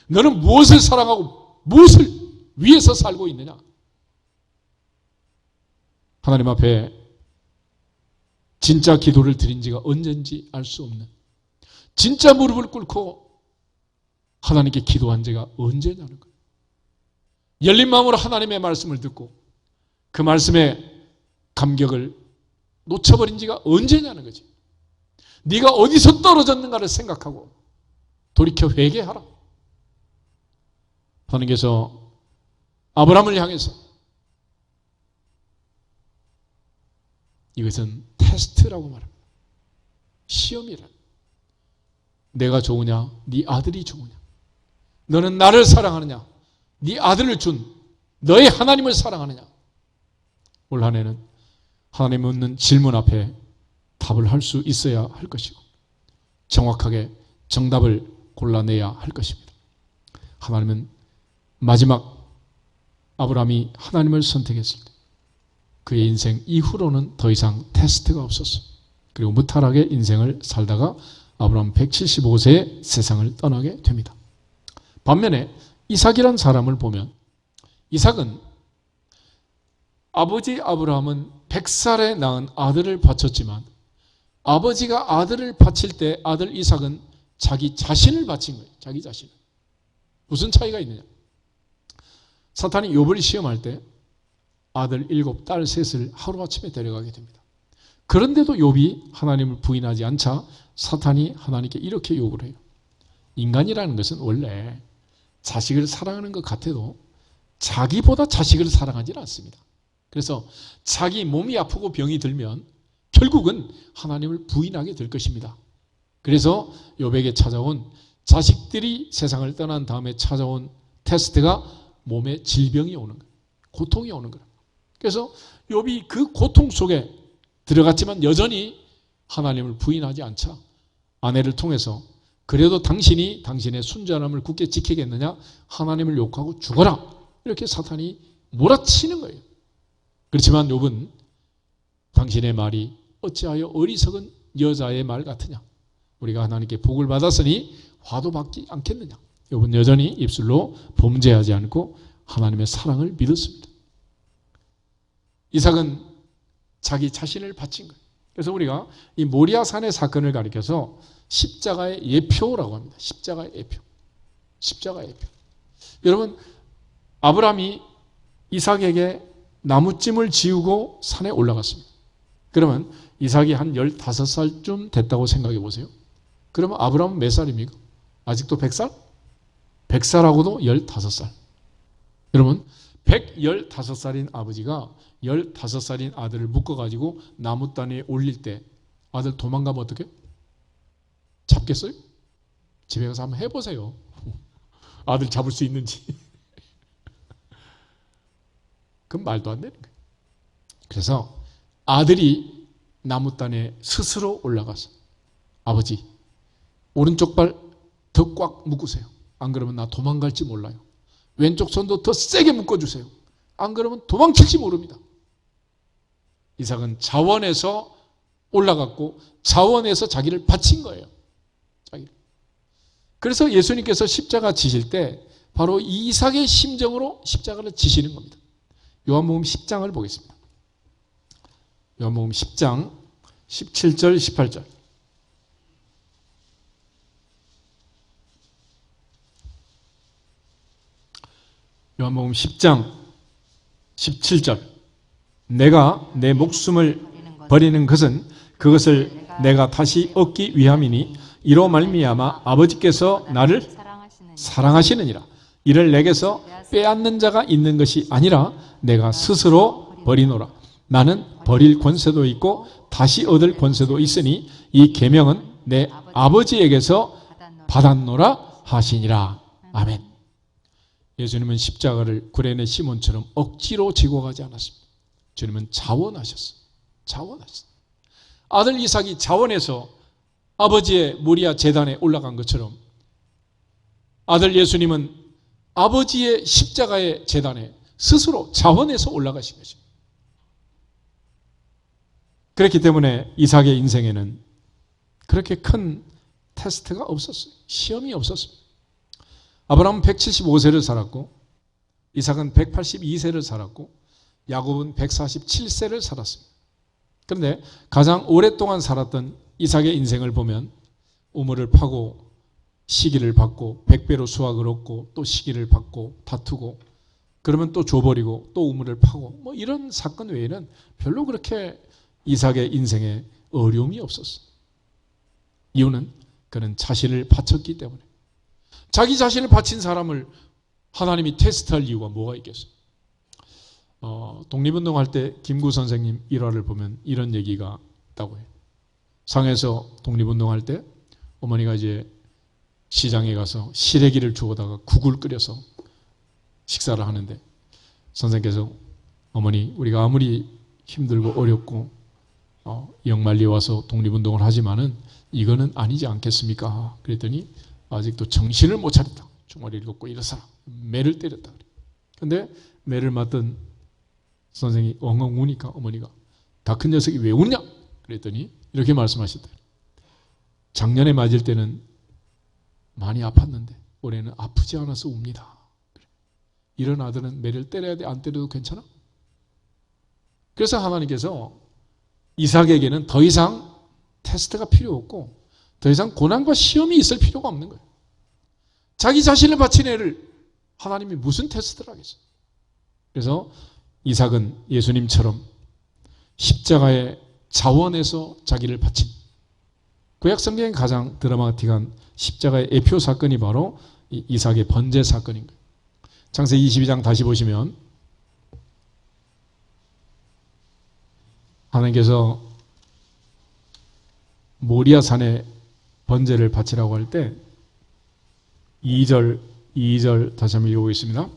너는 무엇을 사랑하고 무엇을 위해서 살고 있느냐? 하나님 앞에 진짜 기도를 드린 지가 언젠지 알 수 없는 진짜 무릎을 꿇고 하나님께 기도한 지가 언제냐는 거예요. 열린 마음으로 하나님의 말씀을 듣고 그 말씀의 감격을 놓쳐버린 지가 언제냐는 거지. 네가 어디서 떨어졌는가를 생각하고 돌이켜 회개하라. 하나님께서 아브라함을 향해서 이것은 테스트라고 말합니다. 시험이라. 내가 좋으냐? 네 아들이 좋으냐? 너는 나를 사랑하느냐? 네 아들을 준 너의 하나님을 사랑하느냐? 올 한 해는 하나님이 묻는 질문 앞에 답을 할 수 있어야 할 것이고 정확하게 정답을 골라내야 할 것입니다. 하나님은 마지막 아브라함이 하나님을 선택했을 때 그의 인생 이후로는 더 이상 테스트가 없었어요. 그리고 무탈하게 인생을 살다가 아브라함 175세에 세상을 떠나게 됩니다. 반면에 이삭이란 사람을 보면 이삭은 아버지 아브라함은 100살에 낳은 아들을 바쳤지만 아버지가 아들을 바칠 때 아들 이삭은 자기 자신을 바친 거예요. 자기 자신을. 무슨 차이가 있느냐? 사탄이 욥을 시험할 때 아들 7, 딸 3을 하루아침에 데려가게 됩니다. 그런데도 욥이 하나님을 부인하지 않자 사탄이 하나님께 이렇게 요구를 해요. 인간이라는 것은 원래 자식을 사랑하는 것 같아도 자기보다 자식을 사랑하지 않습니다. 그래서 자기 몸이 아프고 병이 들면 결국은 하나님을 부인하게 될 것입니다. 그래서 욥에게 찾아온 자식들이 세상을 떠난 다음에 찾아온 테스트가 몸에 질병이 오는 거예요. 고통이 오는 거예요. 그래서 욥이 그 고통 속에 들어갔지만 여전히 하나님을 부인하지 않자 아내를 통해서 그래도 당신이 당신의 순전함을 굳게 지키겠느냐? 하나님을 욕하고 죽어라. 이렇게 사탄이 몰아치는 거예요. 그렇지만 욥은 당신의 말이 어찌하여 어리석은 여자의 말 같으냐? 우리가 하나님께 복을 받았으니 화도 받지 않겠느냐? 욥은 여전히 입술로 범죄하지 않고 하나님의 사랑을 믿었습니다. 이삭은 자기 자신을 바친 거예요. 그래서 우리가 이 모리아산의 사건을 가리켜서 십자가의 예표라고 합니다. 십자가의 예표. 십자가의 예표. 여러분, 아브라함이 이삭에게 나무찜을 지우고 산에 올라갔습니다. 그러면 이삭이 한 15살쯤 됐다고 생각해 보세요. 그러면 아브라함은 몇 살입니까? 아직도 100살? 100살하고도 15살. 여러분, 115살인 아버지가 15살인 아들을 묶어가지고 나무단에 올릴 때 아들 도망가면 어떡해? 잡겠어요? 집에 가서 한번 해보세요. 아들 잡을 수 있는지. 그건 말도 안 되는 거예요. 그래서 아들이 나무단에 스스로 올라가서 아버지, 오른쪽 발 더 꽉 묶으세요. 안 그러면 나 도망갈지 몰라요. 왼쪽 손도 더 세게 묶어주세요. 안 그러면 도망칠지 모릅니다. 이삭은 자원에서 올라갔고 자원에서 자기를 바친 거예요. 자기를. 그래서 예수님께서 십자가 지실 때 바로 이삭의 심정으로 십자가를 지시는 겁니다. 요한복음 10장을 보겠습니다. 요한복음 10장 17절 18절. 요한복음 10장 17절. 내가 내 목숨을 버리는 것은 그것을 내가 다시 얻기 위함이니 이로 말미암아 아버지께서 나를 사랑하시느니라. 이를 내게서 빼앗는 자가 있는 것이 아니라 내가 스스로 버리노라. 나는 버릴 권세도 있고 다시 얻을 권세도 있으니 이 계명은 내 아버지에게서 받았노라 하시니라. 아멘. 예수님은 십자가를 구레네 시몬처럼 억지로 지고 가지 않았습니다. 주님은 자원하셨어요. 자원하셨어요. 아들 이삭이 자원해서 아버지의 모리아 제단에 올라간 것처럼 아들 예수님은 아버지의 십자가의 제단에 스스로 자원해서 올라가신 것입니다. 그렇기 때문에 이삭의 인생에는 그렇게 큰 테스트가 없었어요. 시험이 없었습니다. 아브라함은 175세를 살았고 이삭은 182세를 살았고 야곱은 147세를 살았습니다. 그런데 가장 오랫동안 살았던 이삭의 인생을 보면 우물을 파고 시기를 받고 100배로 수확을 얻고 또 시기를 받고 다투고 그러면 또 줘버리고 또 우물을 파고 뭐 이런 사건 외에는 별로 그렇게 이삭의 인생에 어려움이 없었어요. 이유는 그는 자신을 바쳤기 때문에. 자기 자신을 바친 사람을 하나님이 테스트할 이유가 뭐가 있겠어요? 독립운동할 때 김구 선생님 일화를 보면 이런 얘기가 있다고 해요. 상해에서 독립운동할 때 어머니가 이제 시장에 가서 시래기를 주워다가 국을 끓여서 식사를 하는데 선생님께서 어머니 우리가 아무리 힘들고 어렵고 영말리 와서 독립운동을 하지만은 이거는 아니지 않겠습니까? 그랬더니 아직도 정신을 못 차렸다. 종아리를 걷고 일어서라. 매를 때렸다. 그런데 매를 맞던 선생이 엉엉 우니까 어머니가 다 큰 녀석이 왜 웃냐? 그랬더니 이렇게 말씀하셨다. 작년에 맞을 때는 많이 아팠는데 올해는 아프지 않아서 웁니다. 이런 아들은 매를 때려야 돼? 안 때려도 괜찮아? 그래서 하나님께서 이삭에게는 더 이상 테스트가 필요 없고 더 이상 고난과 시험이 있을 필요가 없는 거예요. 자기 자신을 바친 애를 하나님이 무슨 테스트를 하겠어요? 그래서 이삭은 예수님처럼 십자가의 자원에서 자기를 바친 구약 성경의 가장 드라마틱한 십자가의 예표 사건이 바로 이삭의 번제 사건인 거예요. 창세기 22장 다시 보시면 하나님께서 모리아 산에 번제를 바치라고 할 때 2절 다시 한번 읽어보겠습니다.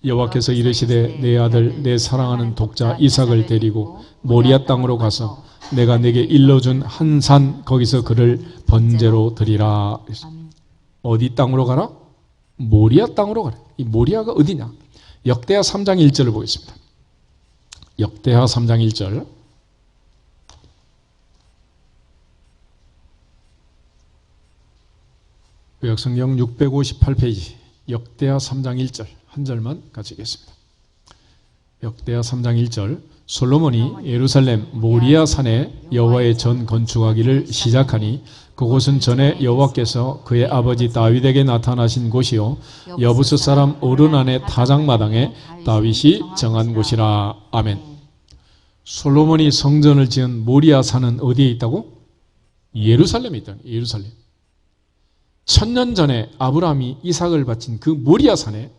여호와께서 이르시되 내 아들 내 사랑하는 독자 이삭을 데리고 모리아 땅으로 가서 내가 내게 일러준 한 산 거기서 그를 번제로 드리라. 어디 땅으로 가라? 모리아 땅으로 가라. 이 모리아가 어디냐? 역대하 3장 1절을 보겠습니다. 역대하 3장 1절. 구약성경 658페이지 역대하 3장 1절 한 절만 같이 읽겠습니다. 역대하 3장 1절. 솔로몬이 예루살렘 모리아 산에 여호와의 전 건축하기를 시작하니 그곳은 전에 여호와께서 그의 아버지 다윗에게 나타나신 곳이요 여부스 사람 오르난의 타작마당에 다윗이 정한 곳이라. 아멘. 솔로몬이 성전을 지은 모리아 산은 어디에 있다고? 예루살렘에 있다. 예루살렘. 1000년 전에 아브라함이 이삭을 바친 그 모리아 산에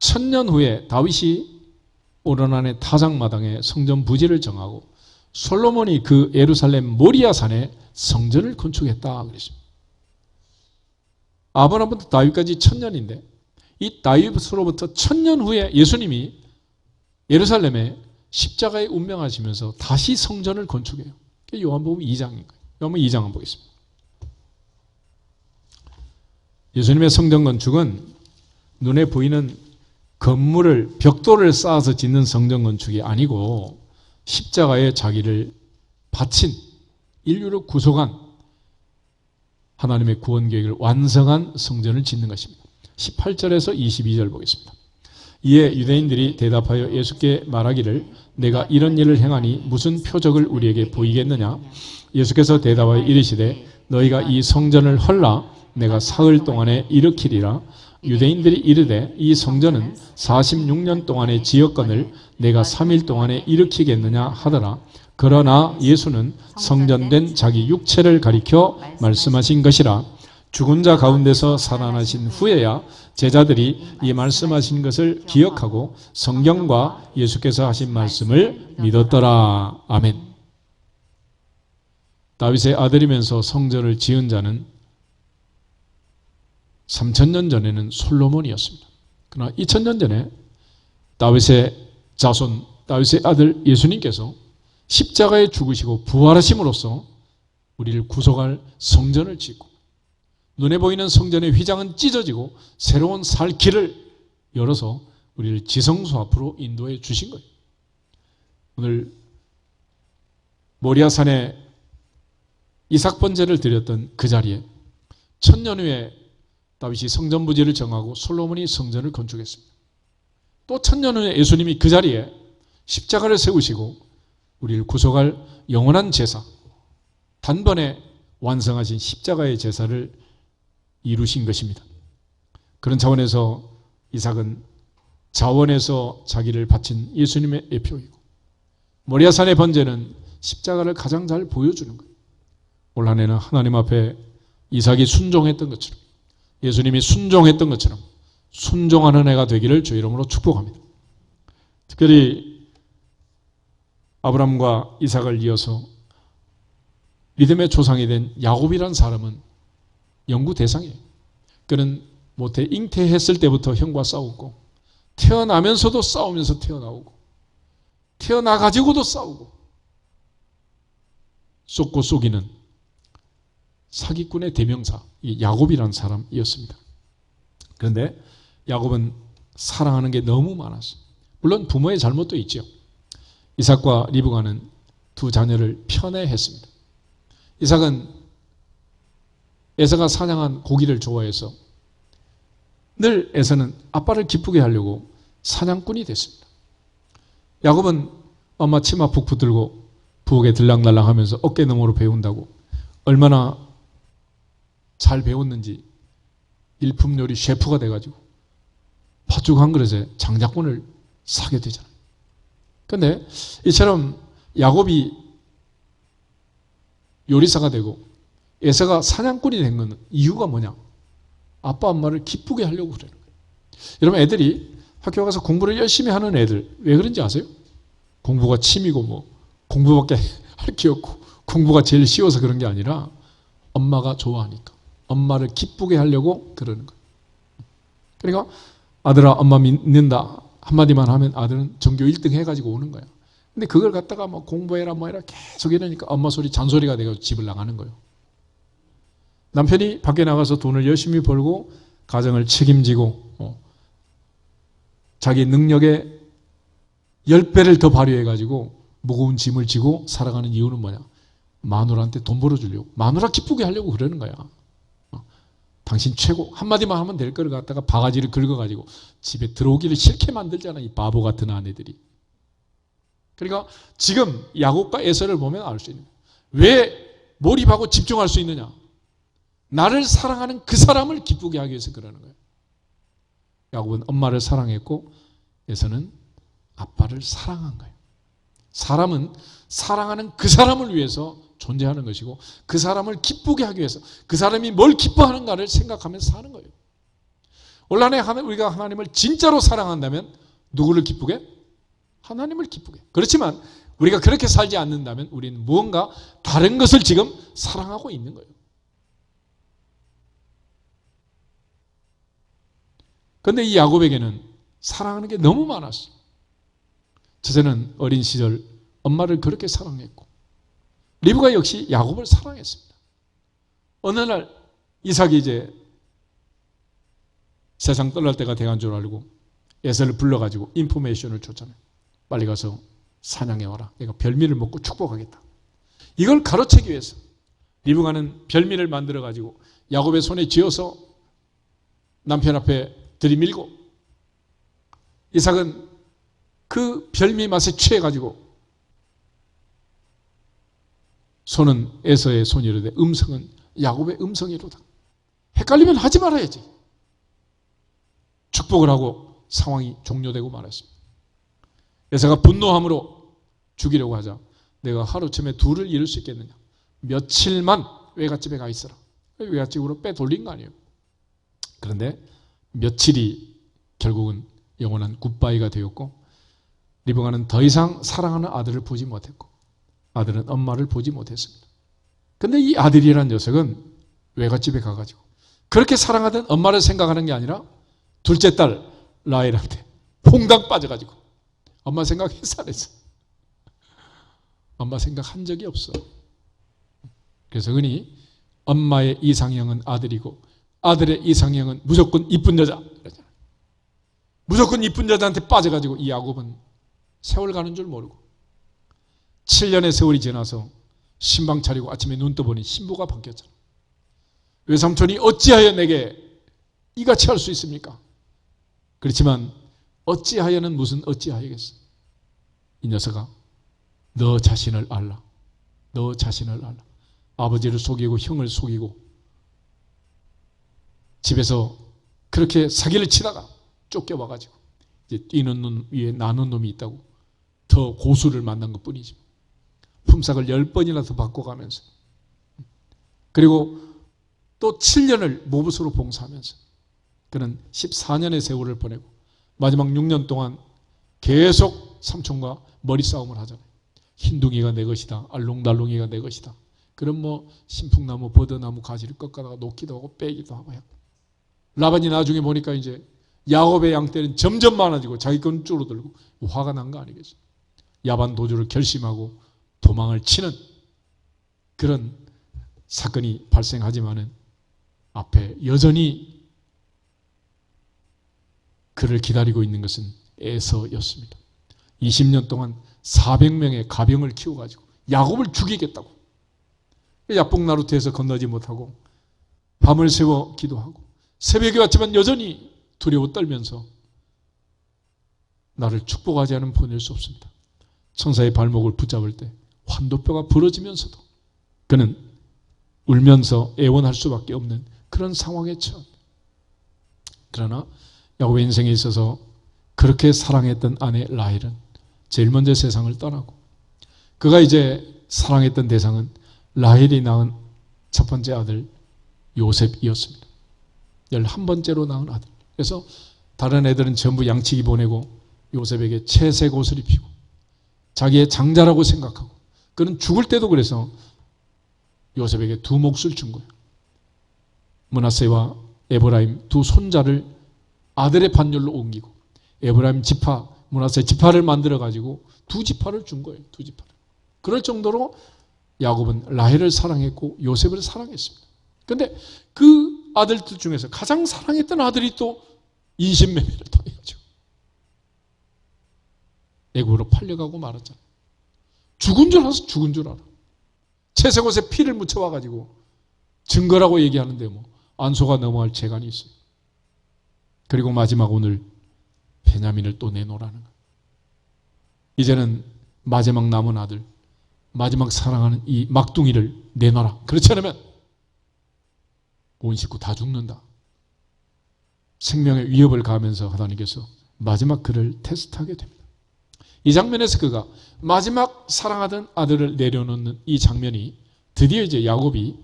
1000년 후에 다윗이 오르난의 타작마당에 성전 부지를 정하고 솔로몬이 그 예루살렘 모리아 산에 성전을 건축했다 그랬습니다. 아브라함부터 다윗까지 1000년인데 이 다윗으로부터 1000년 후에 예수님이 예루살렘에 십자가에 운명하시면서 다시 성전을 건축해요. 그게 요한복음 2장인 거예요. 요한복음 2장 한번 보겠습니다. 예수님의 성전 건축은 눈에 보이는 건물을 벽돌을 쌓아서 짓는 성전 건축이 아니고 십자가에 자기를 바친 인류를 구속한 하나님의 구원 계획을 완성한 성전을 짓는 것입니다. 18절에서 22절 보겠습니다. 이에 유대인들이 대답하여 예수께 말하기를 내가 이런 일을 행하니 무슨 표적을 우리에게 보이겠느냐? 예수께서 대답하여 이르시되 너희가 이 성전을 헐라 내가 사흘 동안에 일으키리라. 유대인들이 이르되 이 성전은 46년 동안의 지역건을 내가 3일 동안에 일으키겠느냐 하더라. 그러나 예수는 성전된 자기 육체를 가리켜 말씀하신 것이라. 죽은 자 가운데서 살아나신 후에야 제자들이 이 말씀하신 것을 기억하고 성경과 예수께서 하신 말씀을 믿었더라. 아멘. 다윗의 아들이면서 성전을 지은 자는 3000년 전에는 솔로몬이었습니다. 그러나 2000년 전에 다윗의 자손, 다윗의 아들 예수님께서 십자가에 죽으시고 부활하심으로써 우리를 구속할 성전을 짓고 눈에 보이는 성전의 휘장은 찢어지고 새로운 살 길을 열어서 우리를 지성소 앞으로 인도해 주신 거예요. 오늘 모리아산에 이삭 번제를 드렸던 그 자리에 1000년 후에 다윗이 성전 부지를 정하고 솔로몬이 성전을 건축했습니다. 또 1000년 후에 예수님이 그 자리에 십자가를 세우시고 우리를 구속할 영원한 제사, 단번에 완성하신 십자가의 제사를 이루신 것입니다. 그런 차원에서 이삭은 자원에서 자기를 바친 예수님의 예표이고 모리아산의 번제는 십자가를 가장 잘 보여주는 거예요. 올 한 해는 하나님 앞에 이삭이 순종했던 것처럼 예수님이 순종했던 것처럼 순종하는 해가 되기를 주 이름으로 축복합니다. 특별히 아브라함과 이삭을 이어서 믿음의 조상이 된 야곱이라는 사람은 연구 대상이에요. 그는 모태 잉태했을 때부터 형과 싸웠고 태어나면서도 싸우면서 태어나오고 태어나가지고도 싸우고 쏟고 쏘기는 사기꾼의 대명사 이 야곱이라는 사람이었습니다. 그런데 야곱은 사랑하는 게 너무 많았어요. 물론 부모의 잘못도 있죠. 이삭과 리브가는 두 자녀를 편애했습니다. 이삭은 에서가 사냥한 고기를 좋아해서 늘 에서는 아빠를 기쁘게 하려고 사냥꾼이 됐습니다. 야곱은 엄마 치마 푹 붙들고 부엌에 들락날락 하면서 어깨너머로 배운다고 얼마나 잘 배웠는지 일품 요리 셰프가 돼가지고 팥죽 한 그릇에 장작권을 사게 되잖아요. 그런데 이처럼 야곱이 요리사가 되고 에서가 사냥꾼이 된 건 이유가 뭐냐? 아빠 엄마를 기쁘게 하려고 그러는 거예요. 여러분 애들이 학교 가서 공부를 열심히 하는 애들 왜 그런지 아세요? 공부가 취미고 뭐 공부밖에 할 게 없고 공부가 제일 쉬워서 그런 게 아니라 엄마가 좋아하니까 엄마를 기쁘게 하려고 그러는 거예요. 그러니까 아들아 엄마 믿는다 한마디만 하면 아들은 전교 1등 해가지고 오는 거야. 근데 그걸 갖다가 뭐 공부해라 뭐 해라 계속 이러니까 엄마 소리 잔소리가 돼가지고 집을 나가는 거예요. 남편이 밖에 나가서 돈을 열심히 벌고 가정을 책임지고 자기 능력의 10배를 더 발휘해가지고 무거운 짐을 지고 살아가는 이유는 뭐냐? 마누라한테 돈 벌어주려고, 마누라 기쁘게 하려고 그러는 거야. 당신 최고, 한마디만 하면 될 거를 갖다가 바가지를 긁어가지고 집에 들어오기를 싫게 만들잖아, 이 바보 같은 아내들이. 그러니까 지금 야곱과 에서를 보면 알 수 있는 거야. 왜 몰입하고 집중할 수 있느냐? 나를 사랑하는 그 사람을 기쁘게 하기 위해서 그러는 거예요. 야곱은 엄마를 사랑했고 에서는 아빠를 사랑한 거예요. 사람은 사랑하는 그 사람을 위해서 존재하는 것이고 그 사람을 기쁘게 하기 위해서 그 사람이 뭘 기뻐하는가를 생각하면서 사는 거예요. 원래 우리가 하나님을 진짜로 사랑한다면 누구를 기쁘게? 하나님을 기쁘게. 그렇지만 우리가 그렇게 살지 않는다면 우리는 무언가 다른 것을 지금 사랑하고 있는 거예요. 그런데 이 야곱에게는 사랑하는 게 너무 많았어요. 저자는 어린 시절 엄마를 그렇게 사랑했고 리브가 역시 야곱을 사랑했습니다. 어느 날 이삭이 이제 세상 떠날 때가 돼간 줄 알고 에서를 불러가지고 인포메이션을 줬잖아요. 빨리 가서 사냥해 와라. 내가 별미를 먹고 축복하겠다. 이걸 가로채기 위해서 리브가는 별미를 만들어가지고 야곱의 손에 쥐어서 남편 앞에 들이밀고 이삭은 그 별미 맛에 취해가지고 손은 에서의 손이로되 음성은 야곱의 음성이로다. 헷갈리면 하지 말아야지. 축복을 하고 상황이 종료되고 말았습니다. 에서가 분노함으로 죽이려고 하자 내가 하루쯤에 둘을 잃을 수 있겠느냐. 며칠만 외갓집에 가 있어라. 외갓집으로 빼돌린 거 아니에요. 그런데 며칠이 결국은 영원한 굿바이가 되었고 리브가는 더 이상 사랑하는 아들을 보지 못했고 아들은 엄마를 보지 못했습니다. 그런데 이 아들이라는 녀석은 외갓집에 가가지고 그렇게 사랑하던 엄마를 생각하는 게 아니라 둘째 딸 라헬한테 퐁당 빠져가지고 엄마 생각했어 안 했어? 엄마 생각한 적이 없어. 그래서 흔히 엄마의 이상형은 아들이고 아들의 이상형은 무조건 이쁜 여자. 무조건 이쁜 여자한테 빠져가지고 이 야곱은 세월 가는 줄 모르고 7년의 세월이 지나서 신방 차리고 아침에 눈 떠보니 신부가 바뀌었잖아. 외삼촌이 어찌하여 내게 이같이 할 수 있습니까? 그렇지만 어찌하여는 무슨 어찌하여겠어. 이 녀석아 너 자신을 알라. 너 자신을 알라. 아버지를 속이고 형을 속이고 집에서 그렇게 사기를 치다가 쫓겨와가지고 이제 뛰는 놈 위에 나는 놈이 있다고 더 고수를 만난 것 뿐이지. 품삯을 10번이나 더 바꿔가면서 그리고 또 7년을 모부수로 봉사하면서 그는 14년의 세월을 보내고 마지막 6년 동안 계속 삼촌과 머리 싸움을 하잖아요. 흰둥이가 내 것이다. 알롱달롱이가 내 것이다. 그럼 뭐 신풍나무, 버드나무 가지를 꺾어다가 놓기도 하고 빼기도 하고 해요. 라반이 나중에 보니까 이제 야곱의 양떼는 점점 많아지고 자기 건 줄어들고 화가 난 거 아니겠어요. 야반 도주를 결심하고 도망을 치는 그런 사건이 발생하지만은 앞에 여전히 그를 기다리고 있는 것은 에서였습니다. 20년 동안 400명의 가병을 키워가지고 야곱을 죽이겠다고 야복나루트에서 건너지 못하고 밤을 새워 기도하고 새벽에 왔지만 여전히 두려워 떨면서 나를 축복하지 않으면 보낼 수 없습니다. 천사의 발목을 붙잡을 때 환도뼈가 부러지면서도 그는 울면서 애원할 수밖에 없는 그런 상황에 처합니다. 그러나 야곱의 인생에 있어서 그렇게 사랑했던 아내 라헬은 제일 먼저 세상을 떠나고 그가 이제 사랑했던 대상은 라헬이 낳은 첫 번째 아들 요셉이었습니다. 11번째로 낳은 아들. 그래서 다른 애들은 전부 양치기 보내고 요셉에게 채색 옷을 입히고 자기의 장자라고 생각하고 그는 죽을 때도 그래서 요셉에게 두 몫을 준 거예요. 므낫세와 에브라임 두 손자를 아들의 반열로 옮기고 에브라임 지파, 므낫세 지파를 만들어가지고 두 지파를 준 거예요. 두 지파를. 그럴 정도로 야곱은 라헬을 사랑했고 요셉을 사랑했습니다. 그런데 그 아들들 중에서 가장 사랑했던 아들이 또 인신매매를 당해가지고 애굽으로 팔려가고 말았잖아. 죽은 줄 알아서 죽은 줄 알아. 채색옷에 피를 묻혀와가지고 증거라고 얘기하는데 뭐 안소가 넘어갈 재간이 있어요. 그리고 마지막 오늘 베냐민을 또 내놓으라는 거야. 이제는 마지막 남은 아들, 마지막 사랑하는 이 막둥이를 내놔라. 그렇지 않으면 온 식구 다 죽는다. 생명의 위협을 가하면서 하나님께서 마지막 그를 테스트하게 됩니다. 이 장면에서 그가 마지막 사랑하던 아들을 내려놓는 이 장면이 드디어 이제 야곱이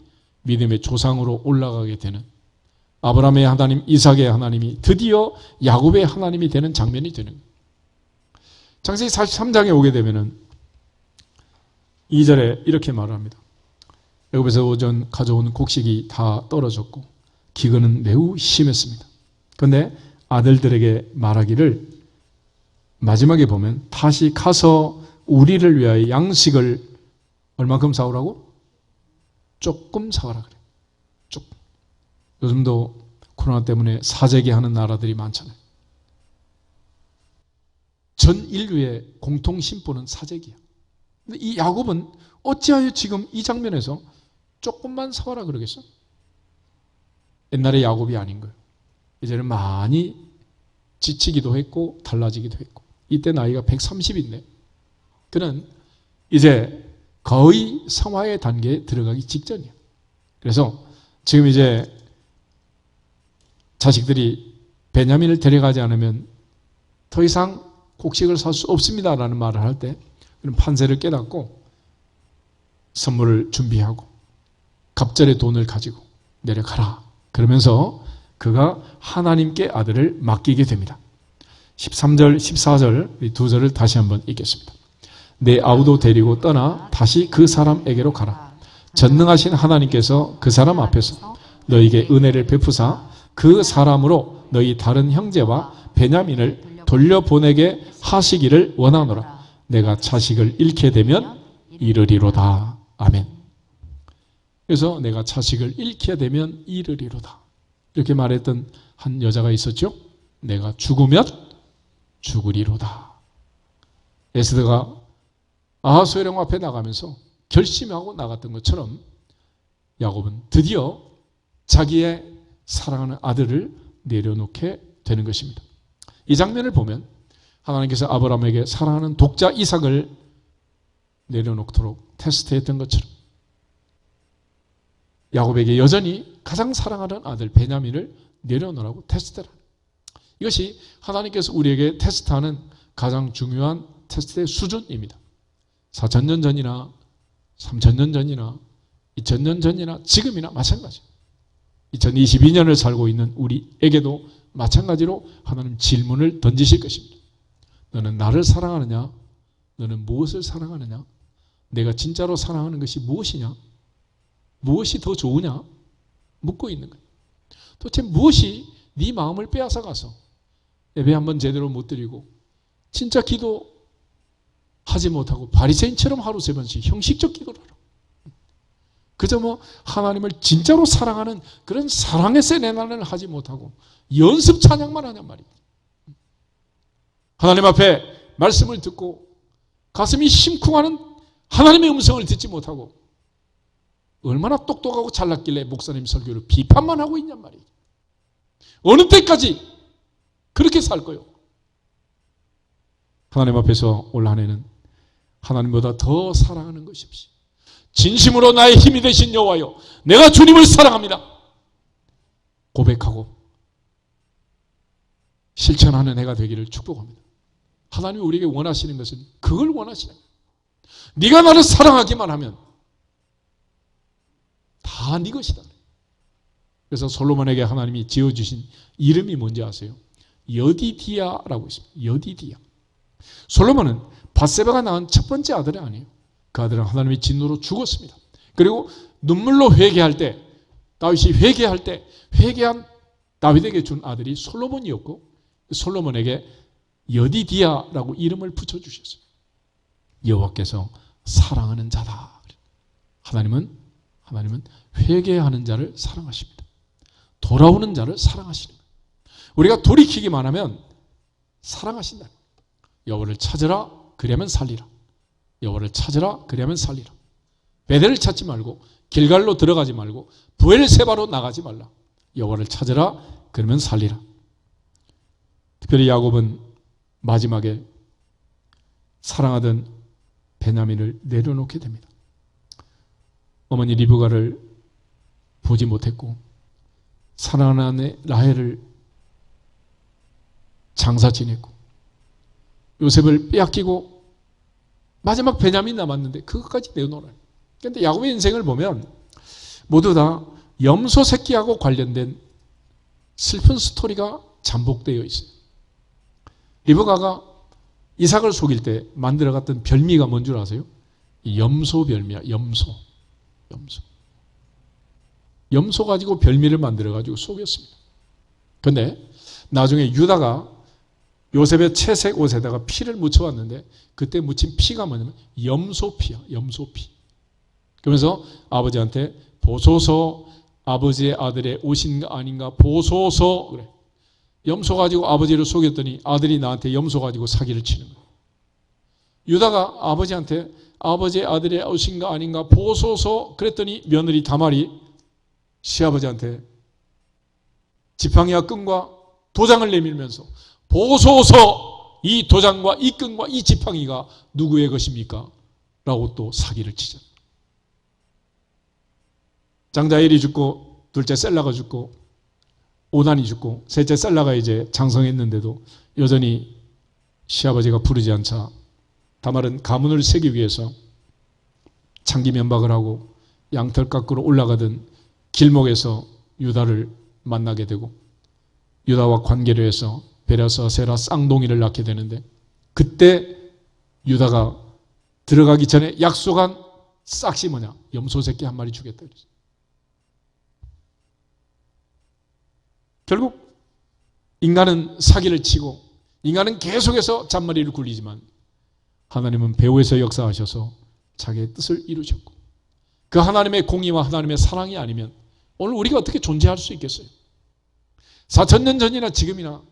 믿음의 조상으로 올라가게 되는, 아브라함의 하나님, 이삭의 하나님이 드디어 야곱의 하나님이 되는 장면이 되는 거예요. 창세기 43장에 오게 되면은 2절에 이렇게 말을 합니다. 애굽에서 오전 가져온 곡식이 다 떨어졌고 기근은 매우 심했습니다. 그런데 아들들에게 말하기를, 마지막에 보면 다시 가서 우리를 위하여 양식을 얼만큼 사오라고? 조금 사오라 그래요. 조금. 요즘도 코로나 때문에 사재기 하는 나라들이 많잖아요. 전 인류의 공통 심보는 사재기야. 근데 이 야곱은 어찌하여 지금 이 장면에서 조금만 사와라 그러겠어? 옛날의 야곱이 아닌 거예요. 이제는 많이 지치기도 했고 달라지기도 했고, 이때 나이가 130인데 그는 이제 거의 성화의 단계에 들어가기 직전이야. 그래서 지금 이제 자식들이 베냐민을 데려가지 않으면 더 이상 곡식을 살 수 없습니다라는 말을 할 때 그는 판세를 깨닫고 선물을 준비하고 갑절의 돈을 가지고 내려가라. 그러면서 그가 하나님께 아들을 맡기게 됩니다. 13절, 14절 이 두 절을 다시 한번 읽겠습니다. 내 아우도 데리고 떠나 다시 그 사람에게로 가라. 전능하신 하나님께서 그 사람 앞에서 너에게 은혜를 베푸사 그 사람으로 너희 다른 형제와 베냐민을 돌려보내게 하시기를 원하노라. 내가 자식을 잃게 되면 이르리로다. 아멘. 그래서 내가 자식을 잃게 되면 이르리로다. 이렇게 말했던 한 여자가 있었죠. 내가 죽으면 죽으리로다. 에스더가 아하수에령 앞에 나가면서 결심하고 나갔던 것처럼 야곱은 드디어 자기의 사랑하는 아들을 내려놓게 되는 것입니다. 이 장면을 보면 하나님께서 아브라함에게 사랑하는 독자 이삭을 내려놓도록 테스트했던 것처럼 야곱에게 여전히 가장 사랑하는 아들 베냐민을 내려놓으라고 테스트를 합니다. 이것이 하나님께서 우리에게 테스트하는 가장 중요한 테스트의 수준입니다. 4,000년 전이나 3,000년 전이나 2,000년 전이나 지금이나 마찬가지. 2022년을 살고 있는 우리에게도 마찬가지로 하나님 질문을 던지실 것입니다. 너는 나를 사랑하느냐? 너는 무엇을 사랑하느냐? 내가 진짜로 사랑하는 것이 무엇이냐? 무엇이 더 좋으냐? 묻고 있는 거예요. 도대체 무엇이 네 마음을 빼앗아가서 예배 한번 제대로 못 드리고 진짜 기도하지 못하고 바리새인처럼 하루 3번씩 형식적 기도를 하라. 그저 뭐 하나님을 진짜로 사랑하는 그런 사랑의 세레나를 하지 못하고 연습 찬양만 하냔 말이에요. 하나님 앞에 말씀을 듣고 가슴이 심쿵하는 하나님의 음성을 듣지 못하고 얼마나 똑똑하고 잘났길래 목사님 설교를 비판만 하고 있냔 말이에요. 어느 때까지 그렇게 살 거요? 하나님 앞에서 올 한 해는 하나님보다 더 사랑하는 것이 없이 진심으로 나의 힘이 되신 여호와여, 내가 주님을 사랑합니다 고백하고 실천하는 해가 되기를 축복합니다. 하나님이 우리에게 원하시는 것은 그걸 원하시는 거예요. 네가 나를 사랑하기만 하면 다 네 것이다. 그래서 솔로몬에게 하나님이 지어주신 이름이 뭔지 아세요? 여디디아라고 있습니다. 여디디아. 솔로몬은 밧세바가 낳은 첫 번째 아들이 아니에요. 그 아들은 하나님의 진노로 죽었습니다. 그리고 눈물로 회개할 때, 다윗이 회개할 때 회개한 다윗에게 준 아들이 솔로몬이었고 솔로몬에게 여디디아라고 이름을 붙여주셨어요. 여호와께서 사랑하는 자다. 하나님은 하나님은 회개하는 자를 사랑하십니다. 돌아오는 자를 사랑하시는 거예요. 우리가 돌이키기만 하면 사랑하신다. 여호와를 찾으라 그리하면 살리라. 여호와를 찾으라 그리하면 살리라. 베델을 찾지 말고 길갈로 들어가지 말고 브엘세바로 나가지 말라. 여호와를 찾으라 그러면 살리라. 특별히 야곱은 마지막에 사랑하던 베냐민을 내려놓게 됩니다. 어머니 리브가를 보지 못했고 사랑하는 아내 라헬을 장사 지냈고 요셉을 빼앗기고 마지막 베냐민 남았는데 그것까지 내어놓으라. 그런데 야곱의 인생을 보면 모두 다 염소 새끼하고 관련된 슬픈 스토리가 잠복되어 있어요. 리브가가 이삭을 속일 때 만들어갔던 별미가 뭔 줄 아세요? 염소 별미야. 염소 가지고 별미를 만들어가지고 속였습니다. 그런데 나중에 유다가 요셉의 채색 옷에다가 피를 묻혀왔는데 그때 묻힌 피가 뭐냐면 염소피야. 염소피. 그러면서 아버지한테 보소서, 아버지의 아들의 옷인가 아닌가 보소서. 그래. 염소 가지고 아버지를 속였더니 아들이 나한테 염소 가지고 사기를 치는 거예요. 유다가 아버지한테 아버지의 아들의 옷인가 아닌가 보소서 그랬더니 며느리 다말이 시아버지한테 지팡이와 끈과 도장을 내밀면서 보소서 이 도장과 이 끈과 이 지팡이가 누구의 것입니까? 라고 또 사기를 치죠. 장자 엘이 죽고 둘째 셀라가 죽고 오난이 죽고 셋째 셀라가 이제 장성했는데도 여전히 시아버지가 부르지 않자 다말은 가문을 세기 위해서 창기 면박을 하고 양털 깎으러 올라가던 길목에서 유다를 만나게 되고 유다와 관계를 해서 베라스와 세라 쌍둥이를 낳게 되는데 그때 유다가 들어가기 전에 약속한 싹시 뭐냐? 염소 새끼 한 마리 주겠다 그랬어요. 결국 인간은 사기를 치고 인간은 계속해서 잔머리를 굴리지만 하나님은 배후에서 역사하셔서 자기의 뜻을 이루셨고 그 하나님의 공의와 하나님의 사랑이 아니면 오늘 우리가 어떻게 존재할 수 있겠어요? 4,000년 전이나 지금이나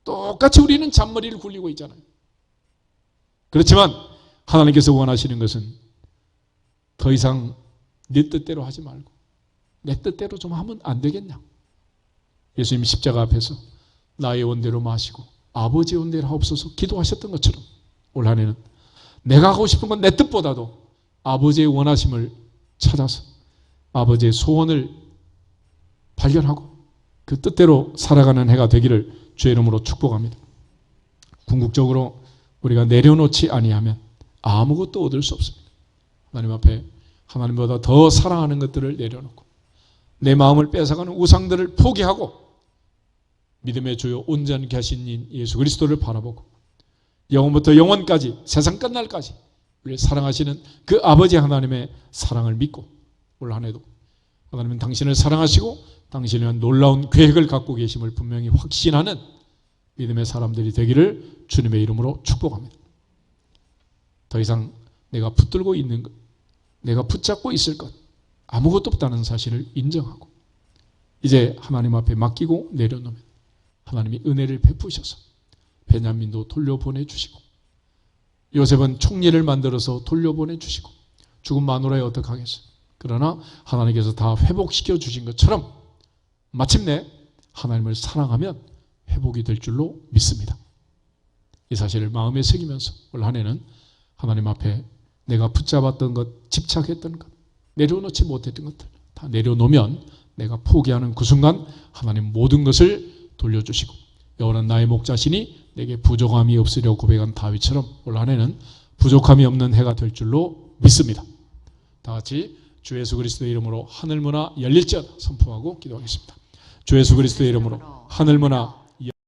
똑같이 우리는 잔머리를 굴리고 있잖아요. 그렇지만 하나님께서 원하시는 것은 더 이상 네 뜻대로 하지 말고 내 뜻대로 좀 하면 안 되겠냐? 예수님 십자가 앞에서 나의 원대로 마시고 아버지의 원대로 하옵소서 기도하셨던 것처럼 올 한 해는 내가 하고 싶은 건 내 뜻보다도 아버지의 원하심을 찾아서 아버지의 소원을 발견하고 그 뜻대로 살아가는 해가 되기를 주의 이름으로 축복합니다. 궁극적으로 우리가 내려놓지 아니하면 아무것도 얻을 수 없습니다. 하나님 앞에 하나님보다 더 사랑하는 것들을 내려놓고 내 마음을 뺏어가는 우상들을 포기하고 믿음의 주요 온전케 하신 인 예수 그리스도를 바라보고 영원부터 영원까지 세상 끝날까지 우리를 사랑하시는 그 아버지 하나님의 사랑을 믿고 올 한 해도 하나님은 당신을 사랑하시고 당신을 위한 놀라운 계획을 갖고 계심을 분명히 확신하는 믿음의 사람들이 되기를 주님의 이름으로 축복합니다. 더 이상 내가 붙들고 있는 것, 내가 붙잡고 있을 것 아무것도 없다는 사실을 인정하고 이제 하나님 앞에 맡기고 내려놓으면 하나님이 은혜를 베푸셔서 베냐민도 돌려보내주시고 요셉은 총리를 만들어서 돌려보내주시고 죽은 마누라에 어떡하겠어요? 그러나 하나님께서 다 회복시켜 주신 것처럼 마침내 하나님을 사랑하면 회복이 될 줄로 믿습니다. 이 사실을 마음에 새기면서 올 한 해는 하나님 앞에 내가 붙잡았던 것, 집착했던 것, 내려놓지 못했던 것들 다 내려놓으면 내가 포기하는 그 순간 하나님 모든 것을 돌려주시고 여호와는 나의 목자시니 내게 부족함이 없으려 고백한 다윗처럼 올 한 해는 부족함이 없는 해가 될 줄로 믿습니다. 다 같이 주 예수 그리스도의 이름으로 하늘문화 열릴지어다 선포하고 기도하겠습니다. 주 예수 그리스도의 이름으로 하늘문화